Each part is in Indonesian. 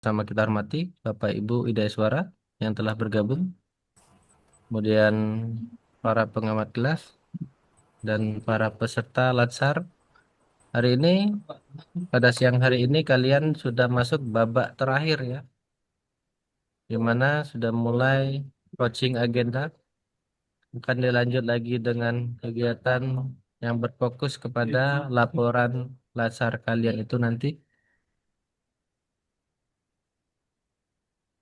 Sama kita hormati Bapak Ibu Idai yang telah bergabung, kemudian para pengamat kelas dan para peserta Latsar. Hari ini, pada siang hari ini kalian sudah masuk babak terakhir ya, di mana sudah mulai coaching agenda. Akan dilanjut lagi dengan kegiatan yang berfokus kepada laporan Latsar kalian itu nanti.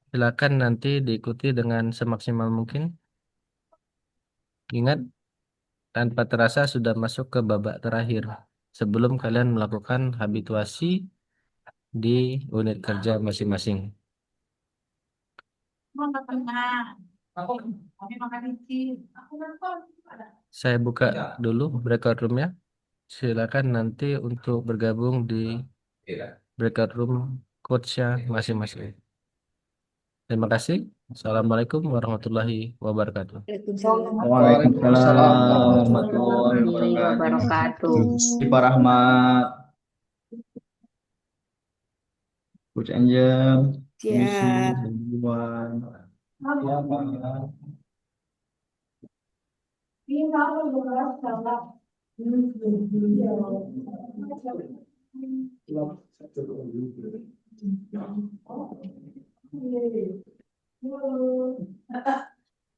Silakan nanti diikuti dengan semaksimal mungkin. Ingat, tanpa terasa sudah masuk ke babak terakhir sebelum kalian melakukan habituasi di unit kerja masing-masing. Saya buka dulu breakout roomnya. Silakan nanti untuk bergabung di breakout room coachnya masing-masing. Terima kasih. Assalamualaikum warahmatullahi wabarakatuh. Waalaikumsalam warahmatullahi Warahmatullahi wabarakatuh. wabarakatuh. Pak Rahmat, Coach Angel, Misi, Siap. Iwan. Ya, Pak.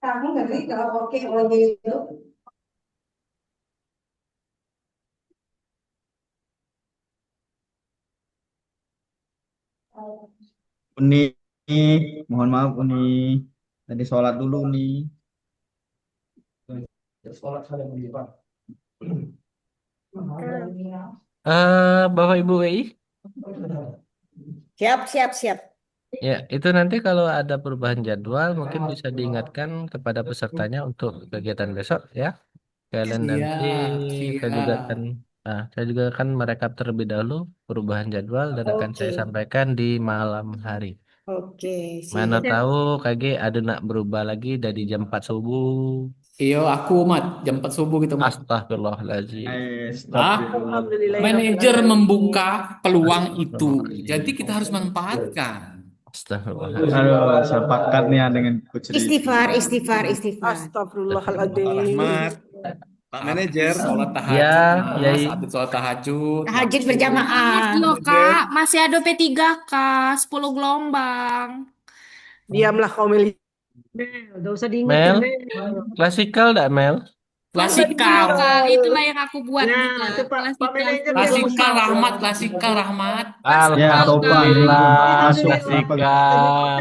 Kamu ngerti kalau oke lagi itu. Uni, mohon maaf Uni. Tadi sholat dulu nih. Sholat saya Pak. Bapak Ibu WI, Siap, siap, siap. ya itu nanti kalau ada perubahan jadwal mungkin bisa diingatkan kepada pesertanya untuk kegiatan besok ya. Kalian nanti Siap, saya juga siap. akan saya juga akan merekap terlebih dahulu perubahan jadwal dan akan saya Oke, sampaikan di malam hari. oke, Mana siap. tahu KG ada nak berubah lagi dari jam 4 subuh. Iya, aku mat jam 4 subuh gitu mat. Astagfirullahaladzim. Ah, Astagfirullah. manajer membuka peluang itu. Jadi Astagfirullahaladzim. kita harus manfaatkan. Astagfirullahaladzim. Aduh, saya pakat nih ya dengan Coach Riki. Istighfar, istighfar, istighfar. Pak Astagfirullahaladzim. Rahmat, Pak Habis Manajer, sholat Ya, tahajud mas, Yai. habis sholat tahajud Tahajud langsung. berjamaah. Yo Manajer, Kak, masih ada P3K, 10 gelombang. diamlah kau Mel. Udah usah diingetin, Mel, Mel. klasikal enggak Mel? Klasikal Klasikal, Kak, itulah yang aku buat nih Nah, Kak. itu Pak Klasikal Manajer full yang klasikal buka. rahmat, klasikal rahmat. Ya, Klasikal Topan Kak. ini Alhamdulillah, masuk berapa klasikal.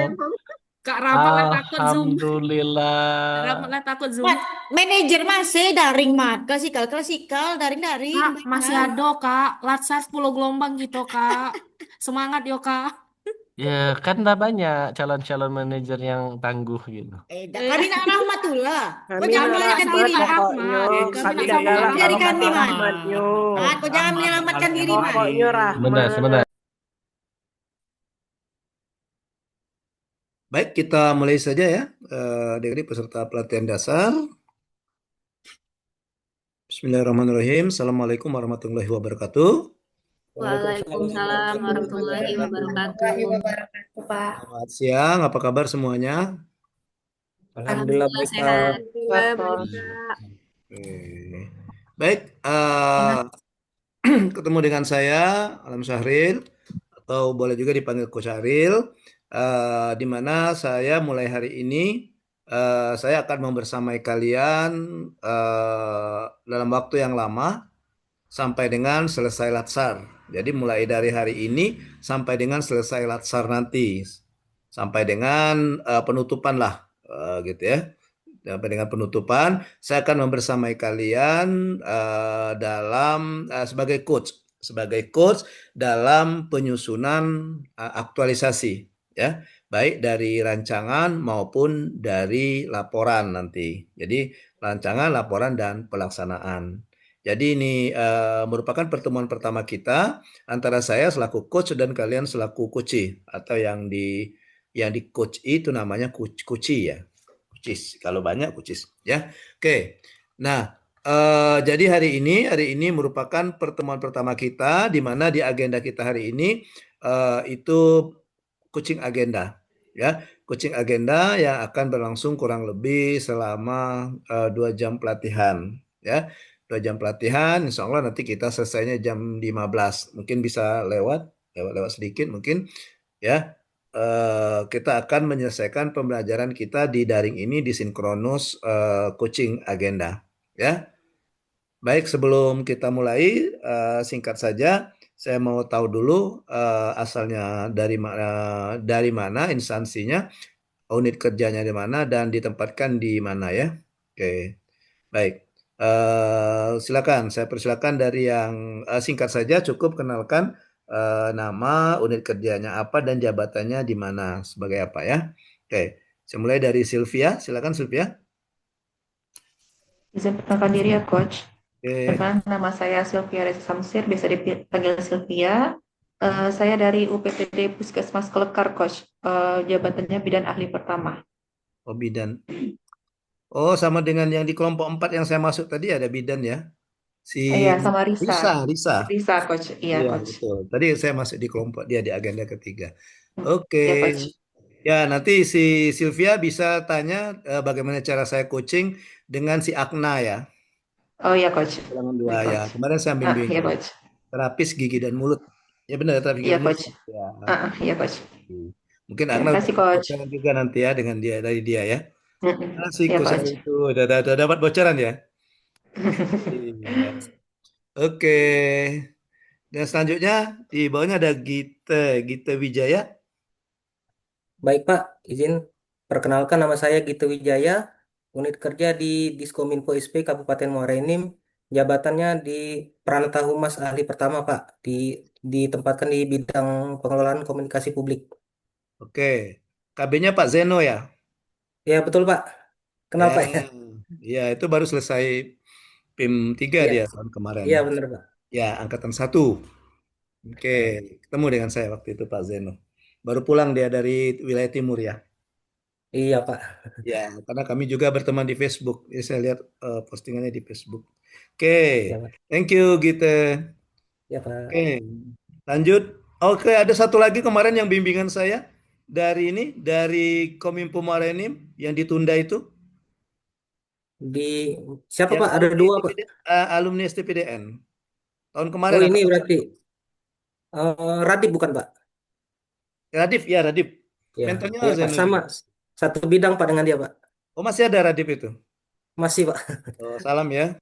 Kak rapatlah takut Zoom. Alhamdulillah. Rapatlah takut Zoom. Mat, manajer masih daring, Mat. Klasikal, klasikal, daring-daring. Kak, masih Baiklah. ada Kak. Latsar 10 gelombang gitu Kak. Semangat yo Kak. Ya, kan tak banyak calon-calon manajer yang tangguh gitu. Kami nak rahmatullah. Kau Kami jangan nak menyalahkan rahmat diri, Mat. pokoknya. Kami Kami nak Kamu jagalah sama-sama dari kalau kami, kata rahmat. Mat. rahmatnya. Mat, kau jangan Rahmat menyelamatkan sekali diri, Mat. Pokoknya Sebentar, rahmat. sebentar. Baik, kita mulai saja ya, dari peserta pelatihan dasar. Bismillahirrahmanirrahim. Assalamualaikum warahmatullahi wabarakatuh. Waalaikumsalam warahmatullahi wabarakatuh. Warahmatullahi wabarakatuh, Pak. Selamat siang, apa kabar semuanya? Alhamdulillah Alhamdulillah baik sehat. Kak. Baik, Kak. Oke. Baik, ketemu dengan saya Alam Syahril atau boleh juga dipanggil Coach Syahril, di mana saya mulai hari ini saya akan membersamai kalian dalam waktu yang lama sampai dengan selesai latsar. Jadi mulai dari hari ini sampai dengan selesai latsar nanti, sampai dengan penutupan lah, gitu ya. Sampai dengan penutupan, saya akan membersamai kalian sebagai coach dalam penyusunan aktualisasi, ya, baik dari rancangan maupun dari laporan nanti. Jadi rancangan, laporan, dan pelaksanaan. Jadi ini merupakan pertemuan pertama kita antara saya selaku coach dan kalian selaku coachee, atau yang di coach itu namanya coachee ya. Coaches, kalau banyak coaches ya. Oke. Nah, jadi hari ini merupakan pertemuan pertama kita, di mana di agenda kita hari ini itu coaching agenda. Ya, coaching agenda yang akan berlangsung kurang lebih selama 2 jam pelatihan. Ya, 2 jam pelatihan. Insya Allah nanti kita selesainya jam 15. Mungkin bisa lewat sedikit mungkin. Ya, kita akan menyelesaikan pembelajaran kita di daring ini di sinkronus coaching agenda. Ya. Baik, sebelum kita mulai, singkat saja, saya mau tahu dulu asalnya dari mana instansinya, unit kerjanya di mana, dan ditempatkan di mana ya. Oke, baik. Silakan, saya persilakan dari yang singkat saja, cukup kenalkan nama, unit kerjanya apa, dan jabatannya di mana sebagai apa ya. Oke, saya mulai dari Sylvia. Silakan Sylvia. Izin perkenalkan diri ya, Coach. Oke, Perkenalkan nama saya Sylvia Reza Samsir, biasa dipanggil Sylvia. Saya dari UPPD Puskesmas Kelekar, Coach. Jabatannya bidan ahli pertama. oh bidan. Oh, sama dengan yang di kelompok 4 yang saya masuk tadi ada bidan ya. Si Iya, sama Risa. Risa. Risa, Coach. Iya, Iya, Coach. betul. Tadi saya masuk di kelompok dia di agenda ketiga. Oke. Iya, Coach. Ya, nanti si Sylvia bisa tanya bagaimana cara saya coaching dengan si Agna ya. Oh iya, Coach. Ulangan 2 Baik, ya. Coach. Kemarin saya bimbing Iya, Coach. terapis gigi dan mulut. Ya benar, terapis gigi Iya, dan mulut. Coach. Ya. Iya, Coach. Mungkin Terima Agna kasih, udah Coach. bocoran juga nanti ya dengan dia dari dia ya. Asik Iya, coach Coach. itu udah dapat bocoran ya. Iya. Oke. Dan selanjutnya di bawahnya ada Gita Wijaya. Baik Pak, izin perkenalkan nama saya Gitu Wijaya, unit kerja di Diskominfo SP Kabupaten Muara Enim, jabatannya di Peranata Humas Ahli Pertama Pak, ditempatkan di bidang pengelolaan komunikasi publik. Oke. KB-nya Pak Zeno ya. Ya betul Pak, kenal Ya, Pak ya? ya itu baru selesai PIM 3 Iya, dia tahun kemarin. iya benar Pak. Ya, angkatan 1. Oke, ketemu dengan saya waktu itu Pak Zeno. Baru pulang dia dari wilayah timur ya. Iya Pak. Ya, karena kami juga berteman di Facebook. Jadi saya lihat postingannya di Facebook. Oke, Iya Pak. thank you Gita. Iya Pak. Oke, lanjut. Oke, ada satu lagi kemarin yang bimbingan saya dari Kominfo Maritim yang ditunda itu. Di siapa Yang Pak? Ada dua Pak. alumni STPDN. Tahun kemarin Oh ini angkatan berarti Radip bukan Pak? Radif, ya Radif. Ya, Mentornya ya Pak sama Zainuddin. satu bidang Pak dengan dia Pak. Oh, masih ada Radif itu. Masih Pak. Oh, salam ya.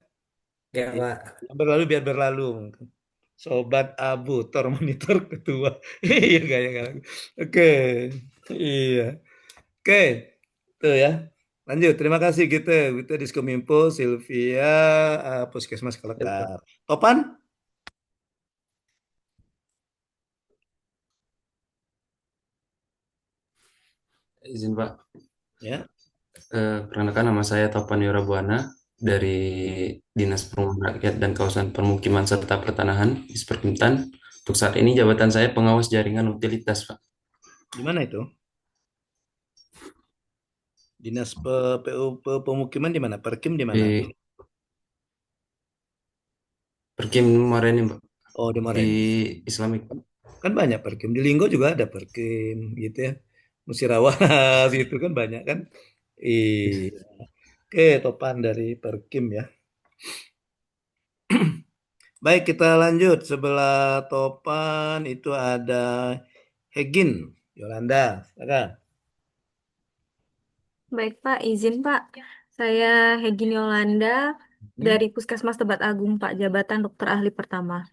Ya Pak. Yang berlalu biar berlalu. Sobat Abu, Tor Monitor Ketua. Iya, gaya. Oke. Iya. Oke. Tuh ya. Lanjut. Terima kasih gitu. Kita Diskominfo, Sylvia, Puskesmas Ya, Pak. Kelekar. Topan? Izin Pak, Ya. perkenalkan nama saya Topan Yorabuana dari Dinas Perumahan Rakyat dan Kawasan Permukiman serta Pertanahan, Disperkintan. Untuk saat ini jabatan saya pengawas jaringan utilitas, Pak. Di mana itu? Dinas Pemukiman di mana? Perkim di mana? Di Perkim Marenim, Pak. Oh, di Di Morenin. Islamik. Kan banyak Perkim. Di Linggo juga ada Perkim gitu ya. Musirawas gitu kan banyak kan. Iya. Oke, Topan dari Perkim ya. Baik, kita lanjut. Sebelah Topan itu ada Hegin, Yolanda. Silakan. Baik Pak, izin Pak. Saya Hegin Yolanda dari Puskesmas Tebat Agung Pak, jabatan dokter ahli pertama.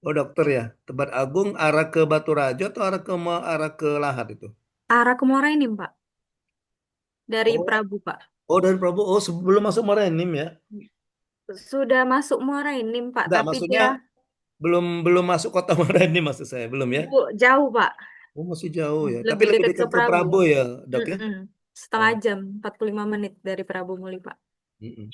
Oh, dokter ya. Tebat Agung arah ke Baturajo atau arah ke Lahat itu? Arah ke Muara Enim Pak, dari Oh, Prabu Pak. oh dari Prabu. Oh, sebelum masuk Morenim ya. Sudah masuk Muara Enim Pak, Enggak, tapi maksudnya dia belum masuk kota Morenim maksud saya, belum ya? jauh Pak, Oh, masih jauh ya. Tapi lebih lebih dekat ke dekat ke Prabu. Prabu ya, Dok ya? Mm-mm. Setengah Oh, jam, 45 menit dari Prabu Muli Pak. mm-mm.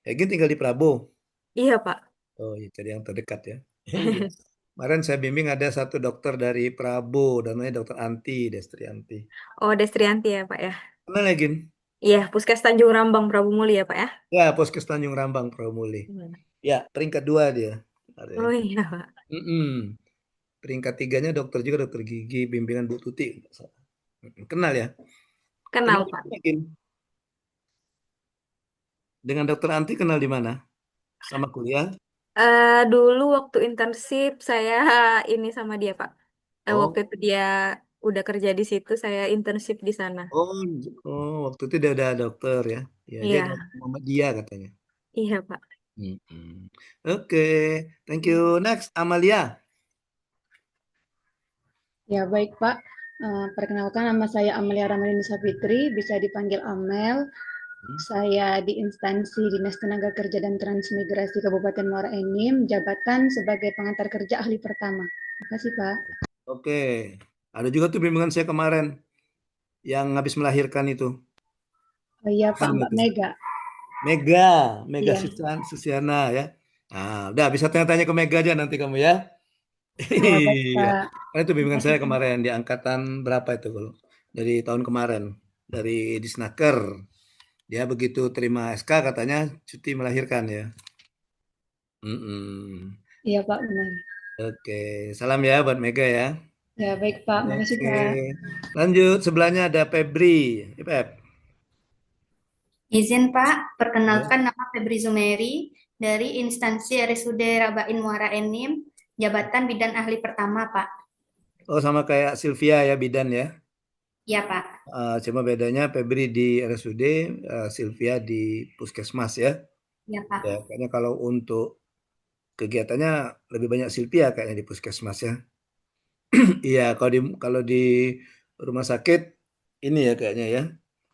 Hegin tinggal di Prabu. Iya Pak. Oh, iya, jadi yang terdekat ya. Iya. Kemarin saya bimbing ada satu dokter dari Prabu, namanya Dokter Anti, Destrianti. Oh, Destrianti ya Pak ya. Mana lagi? Iya, Puskes Tanjung Rambang Prabu Muli ya Pak ya. Ya, Poskes Tanjung Rambang, Pramuli. Gimana? Ya, peringkat 2 dia. Ada. Oh iya Pak. Mm-mm. peringkat 3-nya dokter juga, dokter gigi bimbingan Bu Tuti. Kenal ya? Kenal, Kenal di Pak. mana, Gin? Dengan dokter Anti kenal di mana? Sama kuliah? Dulu waktu internship saya ini sama dia, Pak. Waktu Oh, itu dia udah kerja di situ, saya internship di sana. oh, waktu itu dia udah dokter ya. Ya, dia Iya, dokter Muhammadiyah katanya. iya, Pak. Mm-mm. Oke, thank you. Next, Amalia. Ya, baik Pak. Perkenalkan nama saya Amelia Ramadhani Fitri, bisa dipanggil Amel. Saya di instansi Dinas Tenaga Kerja dan Transmigrasi Kabupaten Muara Enim, jabatan sebagai pengantar kerja ahli pertama. Terima kasih Pak. Oke, ada juga tuh bimbingan saya kemarin yang habis melahirkan itu. Oh iya Pak, Kan Mbak itu. Mega. Mega Iya, Susiana ya. Nah, udah bisa tanya-tanya ke Mega aja nanti kamu ya. ya baik Iya. Pak. Karena itu Terima bimbingan kasih saya Pak. kemarin di angkatan berapa itu kalau dari tahun kemarin dari Disnaker. Dia begitu terima SK katanya cuti melahirkan ya. Mm-mm. Iya Pak, benar. Oke, salam ya buat Mega ya. Ya baik Pak, makasih Oke, Pak. lanjut sebelahnya ada Febri. Pep. Izin Pak, Ya. perkenalkan nama Febri Zumeri dari instansi RSUD Rabain Muara Enim, jabatan bidan ahli pertama Pak. Oh sama kayak Sylvia ya bidan ya. Ya Pak. Cuma bedanya Febri di RSUD, Sylvia di Puskesmas ya. Ya Pak. Ya, kayaknya kalau untuk kegiatannya lebih banyak Sylvia kayaknya di Puskesmas ya. Iya, kalau di rumah sakit ini ya kayaknya ya.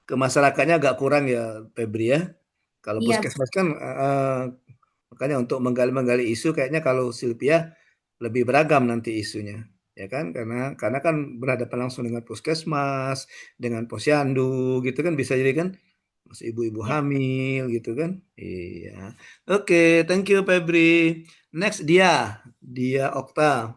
Ke masyarakatnya agak kurang ya Febri ya. Kalau Iya. Puskesmas kan makanya untuk menggali-menggali isu kayaknya kalau Sylvia lebih beragam nanti isunya. Ya kan? Karena kan berhadapan langsung dengan Puskesmas, dengan Posyandu gitu kan bisa jadi kan masih ibu-ibu Ya. hamil gitu kan. Iya. Oke, thank you Febri. Next dia Okta.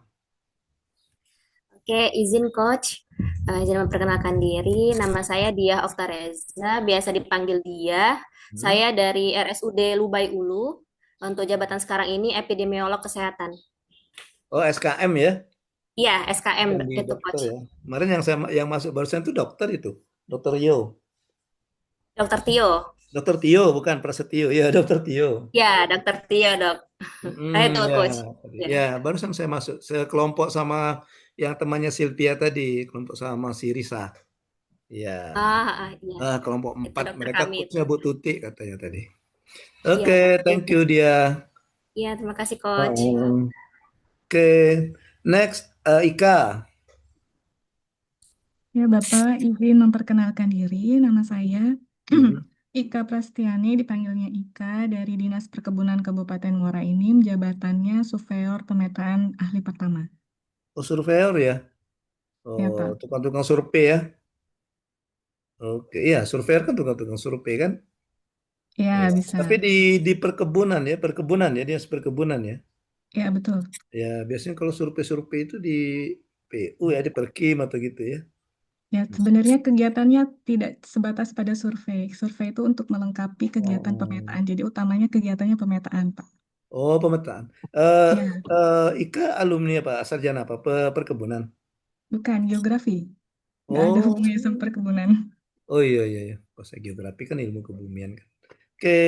Oke, izin Coach. Izin memperkenalkan diri. Nama saya Diah Oktareza, biasa dipanggil Diah. Saya dari RSUD Lubai Ulu. Untuk jabatan sekarang ini epidemiolog kesehatan. Oh, SKM ya. Iya, SKM Bukan di itu dokter Coach. ya. Kemarin yang masuk barusan itu dokter itu. Dokter Yo. Dokter Tio. Dokter Tio bukan Prasetyo. Ya, Dokter Tio. Ya, Dokter Tio, Dok. Itu Ya, Coach. Ya. ya, barusan saya masuk sekelompok sama yang temannya Sylvia tadi, kelompok sama si Risa. Ya, Iya. kelompok Itu 4 dokter mereka kami itu. coachnya Bu Tuti katanya tadi. Iya, Oke, Pak. thank you dia. Iya, terima kasih Coach. Oke, next Ika. Ya, Bapak, izin memperkenalkan diri. Nama saya Ika Prastiani, dipanggilnya Ika, dari Dinas Perkebunan Kabupaten Muara Enim, jabatannya Surveyor Pemetaan Ahli Pertama. Oh, surveyor ya. Ya, Oh, Pak. tukang-tukang survei ya. Oke, iya, surveyor kan tukang-tukang survei kan. Ya, Ya. bisa. Tapi di perkebunan ya, dia perkebunan ya. Ya, betul. Ya, biasanya kalau survei-survei itu di PU ya, di Perkim atau gitu ya. Ya, sebenarnya kegiatannya tidak sebatas pada survei. Survei itu untuk melengkapi kegiatan pemetaan. Jadi utamanya kegiatannya pemetaan, Pak. Oh, pemetaan. Ya, Ika alumni apa? Sarjana apa? Perkebunan. bukan geografi. Nggak ada Oh, hubungannya sama perkebunan. oh iya. Bahasa geografi kan ilmu kebumian kan. Oke,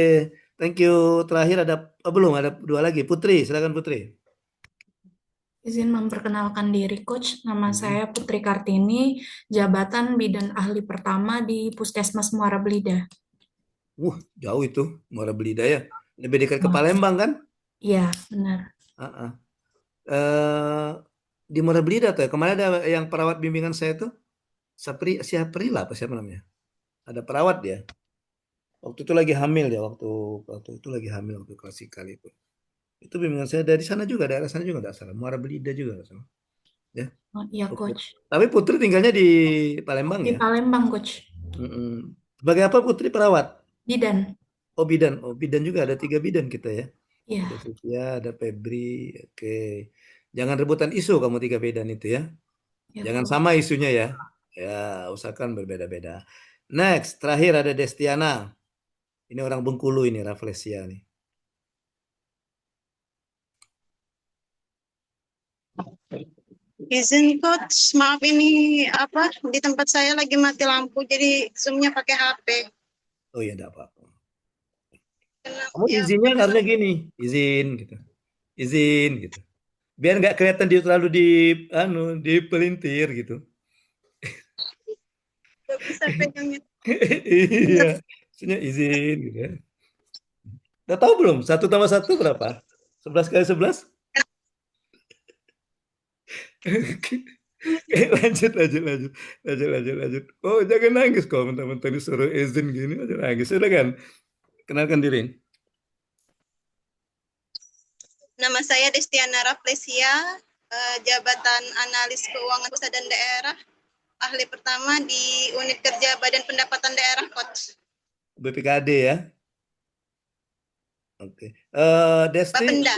thank you. Terakhir belum ada dua lagi. Putri, silakan Putri. Izin memperkenalkan diri, Coach. Nama saya Putri Kartini, jabatan bidan ahli pertama di Puskesmas Muara Belida. Jauh itu, Muara Belida ya. Lebih dekat ke Oh. Palembang kan? Iya, benar. Uh-uh. Di Muara Belida tuh ya. Kemarin ada yang perawat bimbingan saya tuh, Siaprila apa siapa namanya? Ada perawat dia. Waktu itu lagi hamil ya, waktu itu lagi hamil waktu klasikal itu. Itu bimbingan saya dari sana juga, daerah sana juga nggak salah. Muara Belida juga nggak salah. Ya. Oh, iya, Oke. Coach. Tapi Putri tinggalnya di Palembang Di ya? Palembang, Coach. Sebagai apa Putri perawat? Bidan. Oh bidan, bidan juga ada 3 bidan kita ya. Iya. Ada Sofia, ada Febri. Oke. Jangan rebutan isu kamu 3 bidan itu ya. Ya, Jangan Coach. sama isunya ya. Ya, usahakan berbeda-beda. Next, terakhir ada Destiana. Ini orang Bengkulu ini, Rafflesia nih. Izin coach, maaf ini apa di tempat saya lagi mati lampu jadi zoomnya pakai HP. Oh ya, enggak apa-apa. Kamu izinnya harusnya gini, izin gitu. Izin gitu. Biar nggak kelihatan dia terlalu dipelintir gitu. Gak bisa pegangnya. Iya, maksudnya izin gitu ya. Udah tahu belum? 1 tambah 1 berapa? 11 kali 11? Lanjut. Oh, jangan nangis kalau mentang-mentang disuruh izin gini, aja nangis. Silakan, kenalkan diri. Nama saya Destiana Raflesia, jabatan analis keuangan pusat dan daerah, ahli pertama di unit kerja Badan Pendapatan Daerah coach. BPKD ya. Oke. Desti. Bapenda.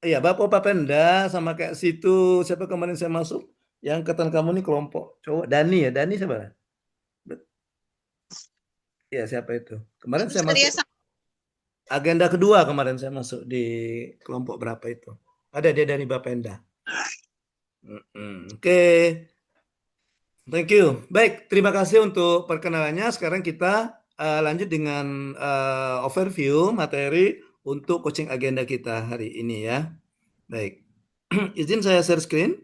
Iya, Bapak Bapenda sama kayak situ siapa kemarin saya masuk? Yang angkatan kamu nih kelompok cowok Dani ya, Dani siapa? Iya, siapa itu? Kemarin saya masuk. Agenda kedua kemarin saya masuk di kelompok berapa itu? Ada dia dari Bapenda. Oke. Thank you. Baik, terima kasih untuk perkenalannya. Sekarang kita lanjut dengan overview materi untuk coaching agenda kita hari ini ya. Baik. Izin saya share screen.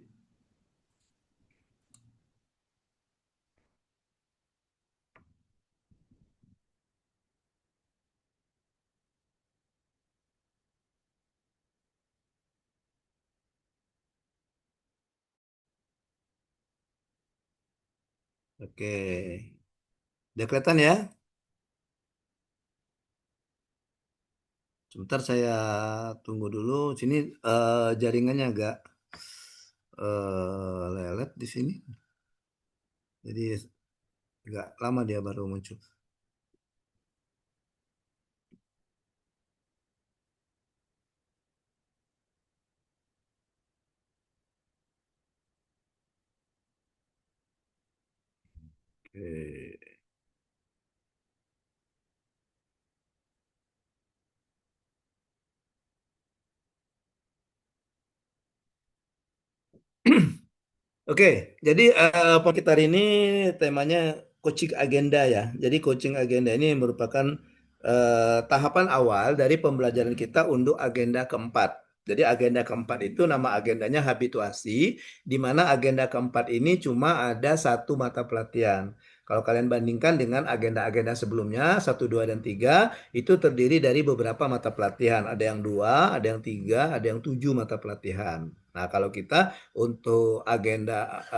Oke. Udah kelihatan ya? Sebentar saya tunggu dulu. Sini jaringannya agak lelet di sini. Jadi agak lama dia baru muncul. Oke. Oke, jadi kita hari ini temanya coaching agenda ya. Jadi coaching agenda ini merupakan tahapan awal dari pembelajaran kita untuk agenda keempat. Jadi agenda keempat itu nama agendanya habituasi, di mana agenda keempat ini cuma ada 1 mata pelatihan. Kalau kalian bandingkan dengan agenda-agenda sebelumnya, 1, 2, dan 3, itu terdiri dari beberapa mata pelatihan. Ada yang 2, ada yang 3, ada yang 7 mata pelatihan. Nah, kalau kita untuk agenda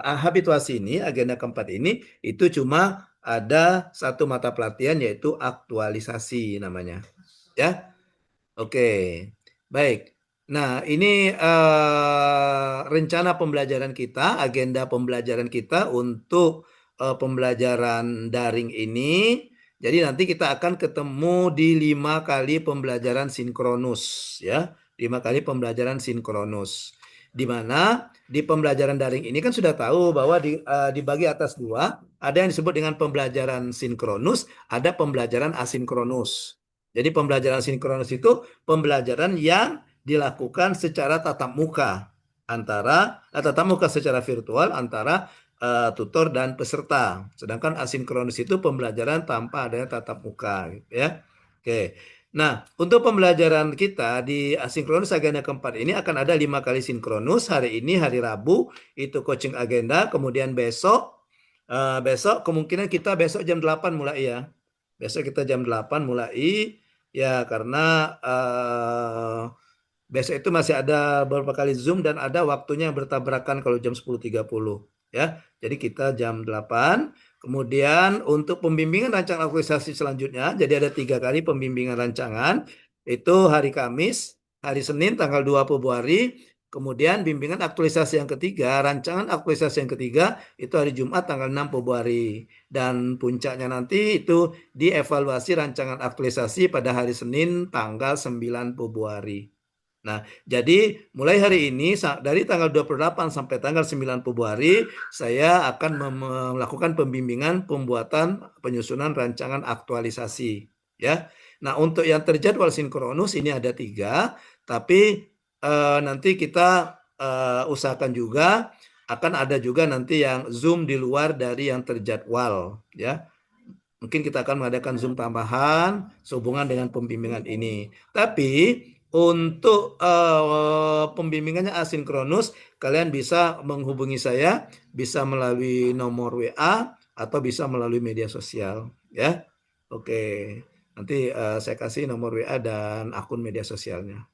habituasi ini, agenda keempat ini, itu cuma ada 1 mata pelatihan yaitu aktualisasi namanya. Ya, oke, baik. Nah, ini rencana pembelajaran kita, agenda pembelajaran kita untuk pembelajaran daring ini. Jadi nanti kita akan ketemu di 5 kali pembelajaran sinkronus ya. 5 kali pembelajaran sinkronus. Di mana di pembelajaran daring ini kan sudah tahu bahwa dibagi atas 2, ada yang disebut dengan pembelajaran sinkronus, ada pembelajaran asinkronus. Jadi pembelajaran sinkronus itu pembelajaran yang dilakukan secara tatap muka tatap muka secara virtual antara tutor dan peserta. Sedangkan asinkronus itu pembelajaran tanpa adanya tatap muka gitu ya. Oke. Nah, untuk pembelajaran kita di asinkronus agenda keempat ini akan ada 5 kali sinkronus. Hari ini hari Rabu itu coaching agenda, kemudian besok kemungkinan kita besok jam 8 mulai ya. Besok kita jam 8 mulai ya, karena besok itu masih ada beberapa kali Zoom dan ada waktunya yang bertabrakan kalau jam 10.30 ya. Jadi kita jam 8. Kemudian untuk pembimbingan rancangan aktualisasi selanjutnya, jadi ada 3 kali pembimbingan rancangan. Itu hari Kamis, hari Senin tanggal 2 Februari. Kemudian bimbingan aktualisasi yang ketiga, rancangan aktualisasi yang ketiga itu hari Jumat tanggal 6 Februari. Dan puncaknya nanti itu dievaluasi rancangan aktualisasi pada hari Senin tanggal 9 Februari. Nah, jadi mulai hari ini dari tanggal 28 sampai tanggal 9 Februari saya akan melakukan pembimbingan pembuatan penyusunan rancangan aktualisasi ya. Nah, untuk yang terjadwal sinkronus ini ada 3, tapi nanti kita usahakan juga akan ada juga nanti yang Zoom di luar dari yang terjadwal, ya. Mungkin kita akan mengadakan Zoom tambahan sehubungan dengan pembimbingan ini. Tapi untuk pembimbingannya asinkronus, kalian bisa menghubungi saya, bisa melalui nomor WA atau bisa melalui media sosial, ya. Oke, nanti saya kasih nomor WA dan akun media sosialnya.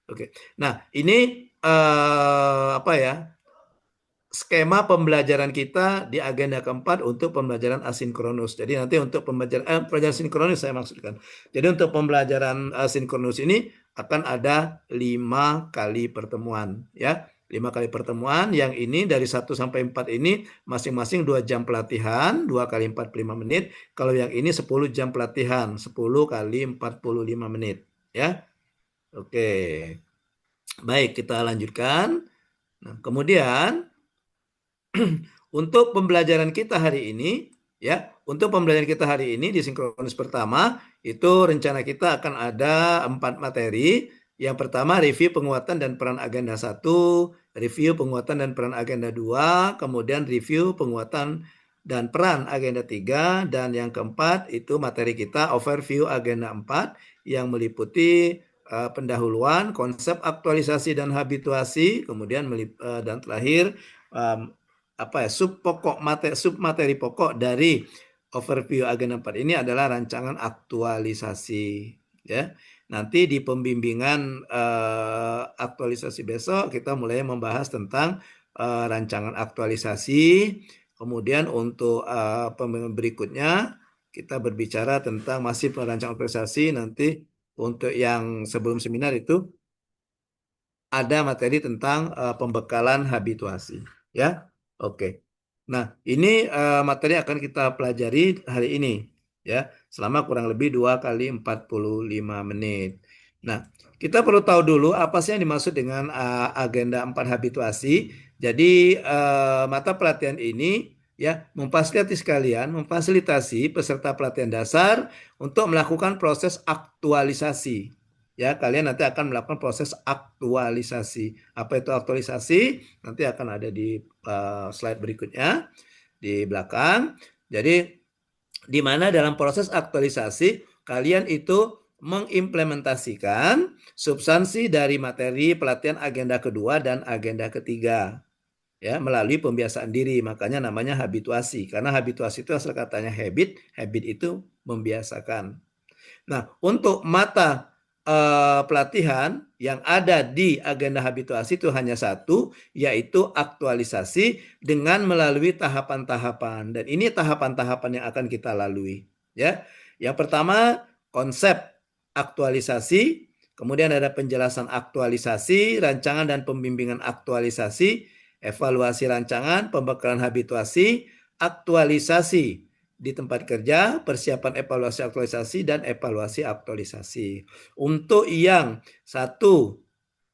Oke, nah ini apa ya? Skema pembelajaran kita di agenda keempat untuk pembelajaran asinkronus. Jadi nanti untuk pembelajaran sinkronus saya maksudkan. Jadi untuk pembelajaran asinkronus ini akan ada 5 kali pertemuan, ya. 5 kali pertemuan yang ini dari 1 sampai 4 ini masing-masing 2 jam pelatihan, 2 kali 45 menit. Kalau yang ini 10 jam pelatihan, 10 kali 45 menit, ya. Oke. Baik, kita lanjutkan. Nah, kemudian untuk pembelajaran kita hari ini, ya, untuk pembelajaran kita hari ini di sinkronus pertama, itu rencana kita akan ada 4 materi. Yang pertama, review penguatan dan peran agenda 1, review penguatan dan peran agenda 2, kemudian review penguatan dan peran agenda 3, dan yang keempat itu materi kita overview agenda 4 yang meliputi pendahuluan, konsep aktualisasi dan habituasi, kemudian dan terakhir sub materi pokok dari overview agenda 4 ini adalah rancangan aktualisasi, ya. Nanti di pembimbingan aktualisasi besok kita mulai membahas tentang rancangan aktualisasi. Kemudian untuk pembimbingan berikutnya kita berbicara tentang masih rancangan aktualisasi. Nanti untuk yang sebelum seminar itu ada materi tentang pembekalan habituasi, ya. Oke. Nah, ini materi akan kita pelajari hari ini, ya, selama kurang lebih 2 kali 45 menit. Nah, kita perlu tahu dulu apa sih yang dimaksud dengan agenda 4 habituasi. Jadi mata pelatihan ini, ya, memfasilitasi peserta pelatihan dasar untuk melakukan proses aktualisasi. Ya, kalian nanti akan melakukan proses aktualisasi. Apa itu aktualisasi? Nanti akan ada di slide berikutnya di belakang. Jadi, di mana dalam proses aktualisasi kalian itu mengimplementasikan substansi dari materi pelatihan agenda kedua dan agenda ketiga, ya, melalui pembiasaan diri. Makanya namanya habituasi, karena habituasi itu asal katanya habit, habit itu membiasakan. Nah, untuk mata pelatihan yang ada di agenda habituasi itu hanya satu, yaitu aktualisasi dengan melalui tahapan-tahapan. Dan ini tahapan-tahapan yang akan kita lalui, ya. Yang pertama, konsep aktualisasi, kemudian ada penjelasan aktualisasi, rancangan dan pembimbingan aktualisasi, evaluasi rancangan, pembekalan habituasi, aktualisasi di tempat kerja, persiapan evaluasi aktualisasi, dan evaluasi aktualisasi. Untuk yang 1,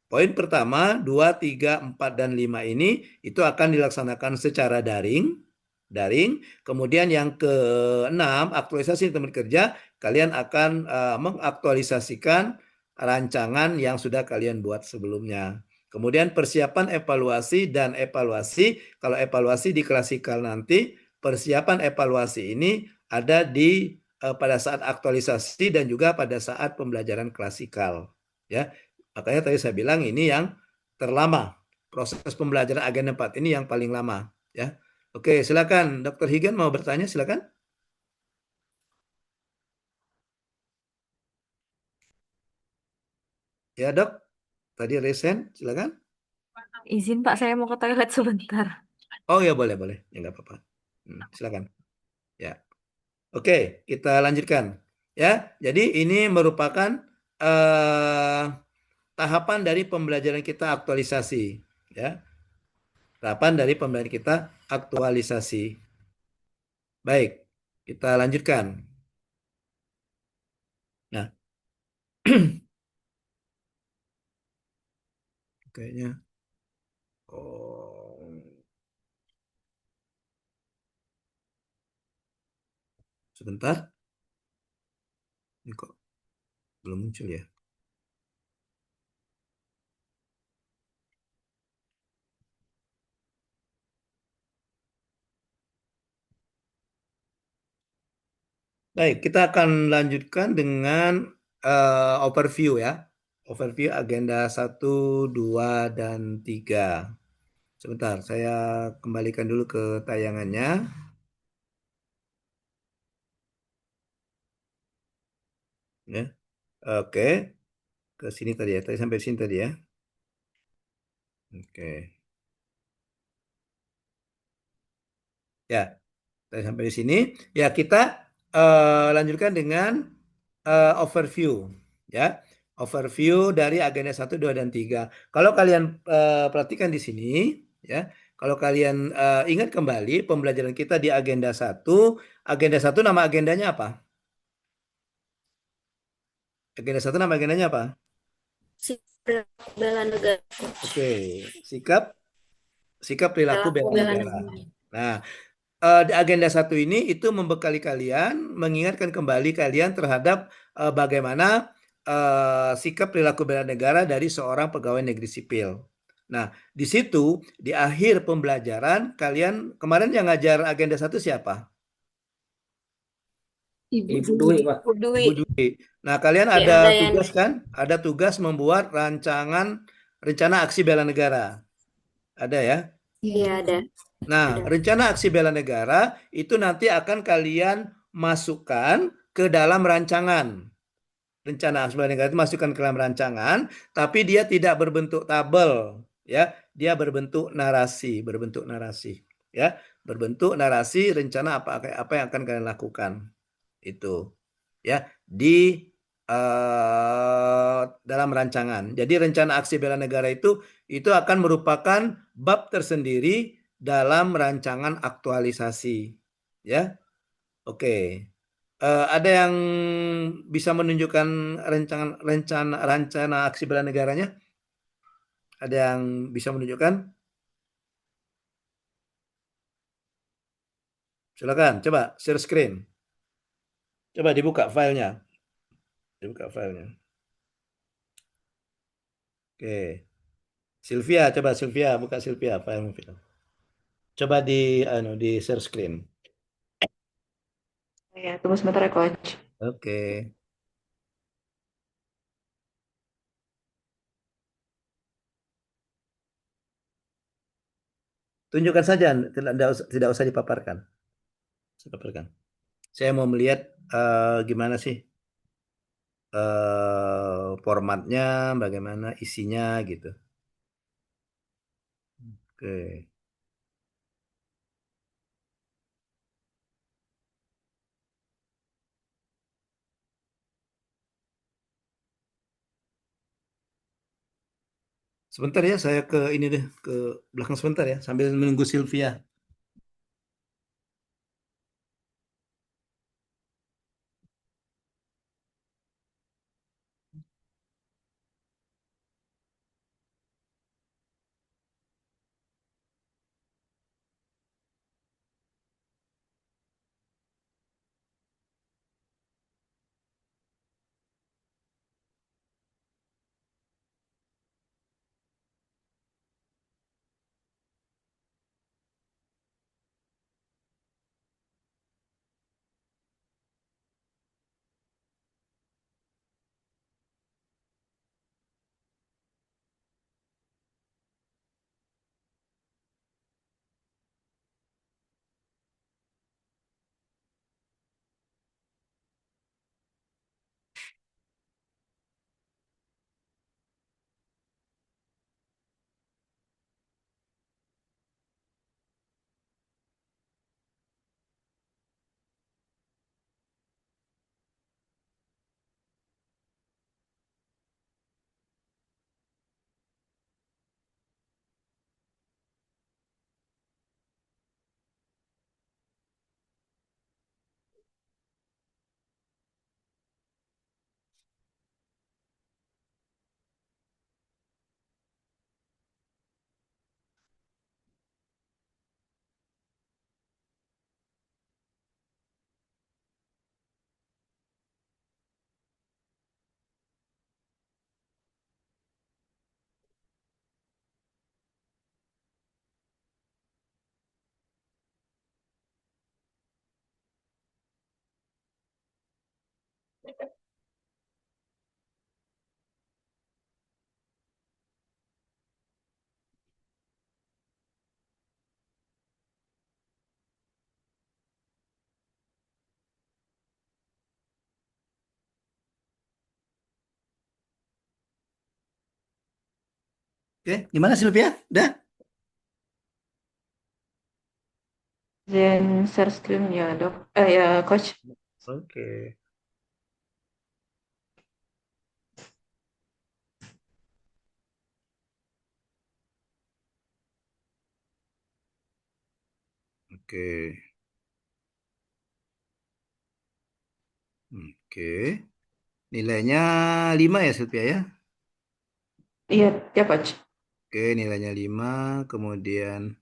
poin pertama, 2, 3, 4, dan 5 ini itu akan dilaksanakan secara daring. Kemudian yang ke-6, aktualisasi di tempat kerja, kalian akan mengaktualisasikan rancangan yang sudah kalian buat sebelumnya. Kemudian persiapan evaluasi dan evaluasi, kalau evaluasi di klasikal nanti, persiapan evaluasi ini ada di pada saat aktualisasi dan juga pada saat pembelajaran klasikal, ya. Makanya tadi saya bilang ini yang terlama. Proses pembelajaran agenda 4 ini yang paling lama, ya. Oke, silakan Dr. Higen mau bertanya, silakan. Ya, Dok. Tadi resen, silakan. Izin Pak, saya mau ke toilet sebentar. Oh ya, boleh, ya nggak apa-apa. Silakan. Ya, oke, kita lanjutkan. Ya, jadi ini merupakan tahapan dari pembelajaran kita aktualisasi. Ya, tahapan dari pembelajaran kita aktualisasi. Baik, kita lanjutkan. Nah, kayaknya. Sebentar. Ini kok belum muncul ya? Baik, kita akan lanjutkan dengan overview ya. Overview agenda 1, 2, dan 3. Sebentar, saya kembalikan dulu ke tayangannya. Ya. Oke, ke sini tadi ya. Tadi sampai sini tadi ya. Oke. Ya, tadi sampai di sini. Ya, kita lanjutkan dengan overview ya. Overview dari agenda 1, 2, dan 3. Kalau kalian perhatikan di sini ya, kalau kalian ingat kembali pembelajaran kita di agenda satu nama agendanya apa? Agenda 1 nama agendanya apa? Sikap bela negara. Oke, sikap perilaku Perilaku bela bela negara. negara. Nah, di agenda 1 ini itu membekali kalian, mengingatkan kembali kalian terhadap bagaimana sikap perilaku bela negara dari seorang pegawai negeri sipil. Nah, di situ di akhir pembelajaran kalian kemarin yang ngajar agenda 1 siapa? Ibu Dwi, Pak. Ibu Dwi. Ibu Dwi. Nah, kalian Ya, ada ada yang tugas kan? Ada tugas membuat rencana aksi bela negara. Ada ya? iya ada. Nah, Ada. rencana aksi bela negara itu nanti akan kalian masukkan ke dalam rancangan. Rencana aksi bela negara itu masukkan ke dalam rancangan, tapi dia tidak berbentuk tabel, ya. Dia berbentuk narasi, ya. Berbentuk narasi rencana apa yang akan kalian lakukan. Itu, ya, di dalam rancangan. Jadi rencana aksi bela negara itu akan merupakan bab tersendiri dalam rancangan aktualisasi, ya. Oke. Ada yang bisa menunjukkan rencana aksi bela negaranya? Ada yang bisa menunjukkan? Silakan, coba share screen. Coba dibuka filenya. Oke. Sylvia, coba Sylvia buka file. Coba di share screen. Ya, tunggu sebentar ya, Coach. Oke. Tunjukkan saja, tidak usah dipaparkan. Saya mau melihat gimana sih formatnya, bagaimana isinya gitu. Oke. Sebentar ya, saya ke ini deh, ke belakang sebentar ya, sambil menunggu Sylvia. Oke, gimana Sylvia? Udah? Izin share screen ya, Dok. Ya, Coach. Oke. Oke. Oke. Nilainya 5 ya Sylvia ya? Iya, ya, Coach. Oke, nilainya 5. Kemudian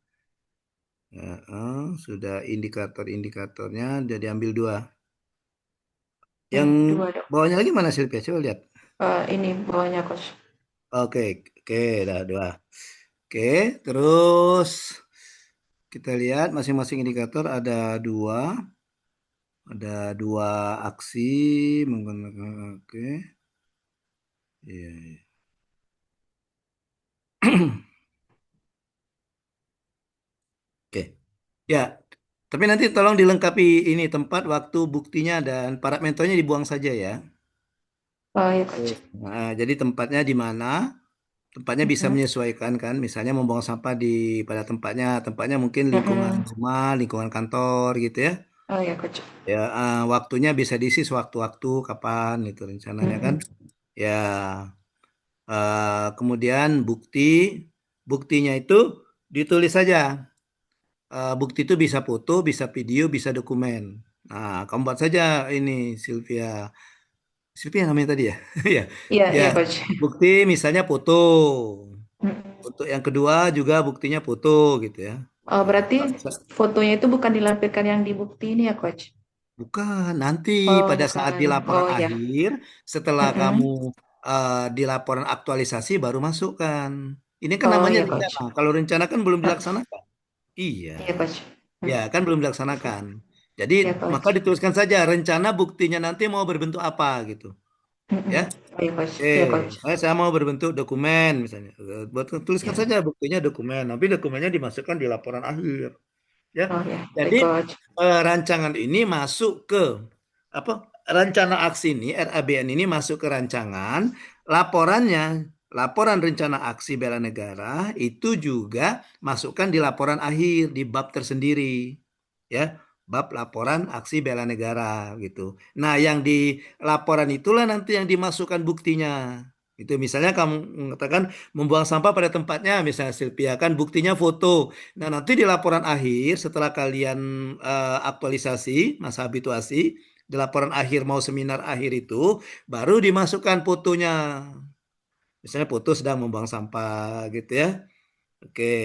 sudah indikator-indikatornya udah diambil 2. Yang Dua, Dok. bawahnya lagi mana Sylvia? Coba lihat. Ini bawahnya, Coach. Oke, dah 2. Oke, terus kita lihat masing-masing indikator ada 2. Ada 2 aksi menggunakan oke. Iya. Oke. Ya, tapi nanti tolong dilengkapi ini tempat, waktu, buktinya dan parameternya dibuang saja ya. Oh ya, Coach. Nah, jadi tempatnya di mana? Tempatnya bisa menyesuaikan kan, misalnya membuang sampah pada tempatnya mungkin lingkungan rumah, lingkungan kantor gitu ya. Oh ya, Coach. Ya, waktunya bisa diisi sewaktu-waktu kapan itu rencananya kan. Ya, kemudian buktinya itu ditulis saja. Bukti itu bisa foto, bisa video, bisa dokumen. Nah, kamu buat saja ini Sylvia. Sylvia namanya tadi ya? Ya. Iya, Ya, iya, Coach. bukti misalnya foto. Untuk yang kedua juga buktinya foto gitu ya. Oh, berarti fotonya itu bukan dilampirkan yang di bukti ini ya, Coach? Bukan, nanti Oh, pada saat di bukan. laporan Oh, ya. akhir, setelah kamu di laporan aktualisasi baru masukkan. Ini kan Oh, namanya ya, Coach. rencana. Kalau rencana kan belum dilaksanakan. Iya. Iya, Coach. Ya, kan belum dilaksanakan. Jadi, Iya, Coach. maka dituliskan saja rencana buktinya nanti mau berbentuk apa gitu. Ya. Oh, iya, Coach. Oke, Iya, Coach. saya mau berbentuk dokumen misalnya. Tuliskan Iya. saja buktinya dokumen. Nanti dokumennya dimasukkan di laporan akhir. Ya. Oh, ya. Jadi Baik, Coach. rancangan ini masuk ke rencana aksi ini, RABN ini masuk ke rancangan, laporan rencana aksi bela negara itu juga masukkan di laporan akhir di bab tersendiri. Ya, bab laporan aksi bela negara gitu. Nah, yang di laporan itulah nanti yang dimasukkan buktinya. Itu misalnya kamu mengatakan membuang sampah pada tempatnya, misalnya Sylvia kan buktinya foto. Nah, nanti di laporan akhir setelah kalian aktualisasi masa habituasi, di laporan akhir mau seminar akhir itu baru dimasukkan fotonya. Misalnya foto sedang membuang sampah gitu ya. Oke,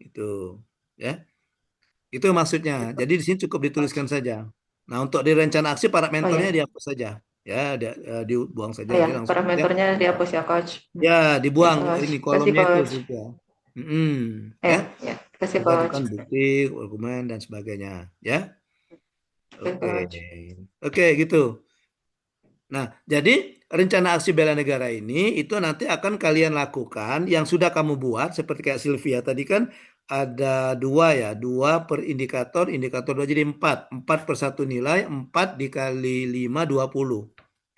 itu ya. Itu maksudnya. Jadi di sini cukup dituliskan saja. Nah, untuk di rencana aksi parameternya dihapus saja. Ya, dibuang saja. Oh, ya. Jadi langsung ya. Parameternya dihapus ya, Coach. Ya, dibuang Ya, Coach. ini Kasih, kolomnya itu Coach. juga. Ya, Ya. kasih, Juga itu Coach. kan bukti, argumen dan sebagainya, ya. Oke, Oke. Coach. Oke, gitu. Nah, jadi rencana aksi bela negara ini itu nanti akan kalian lakukan yang sudah kamu buat seperti kayak Sylvia tadi kan ada 2 ya, 2 per indikator, indikator 2 jadi 4. 4 per 1 nilai, 4 dikali 5, 20.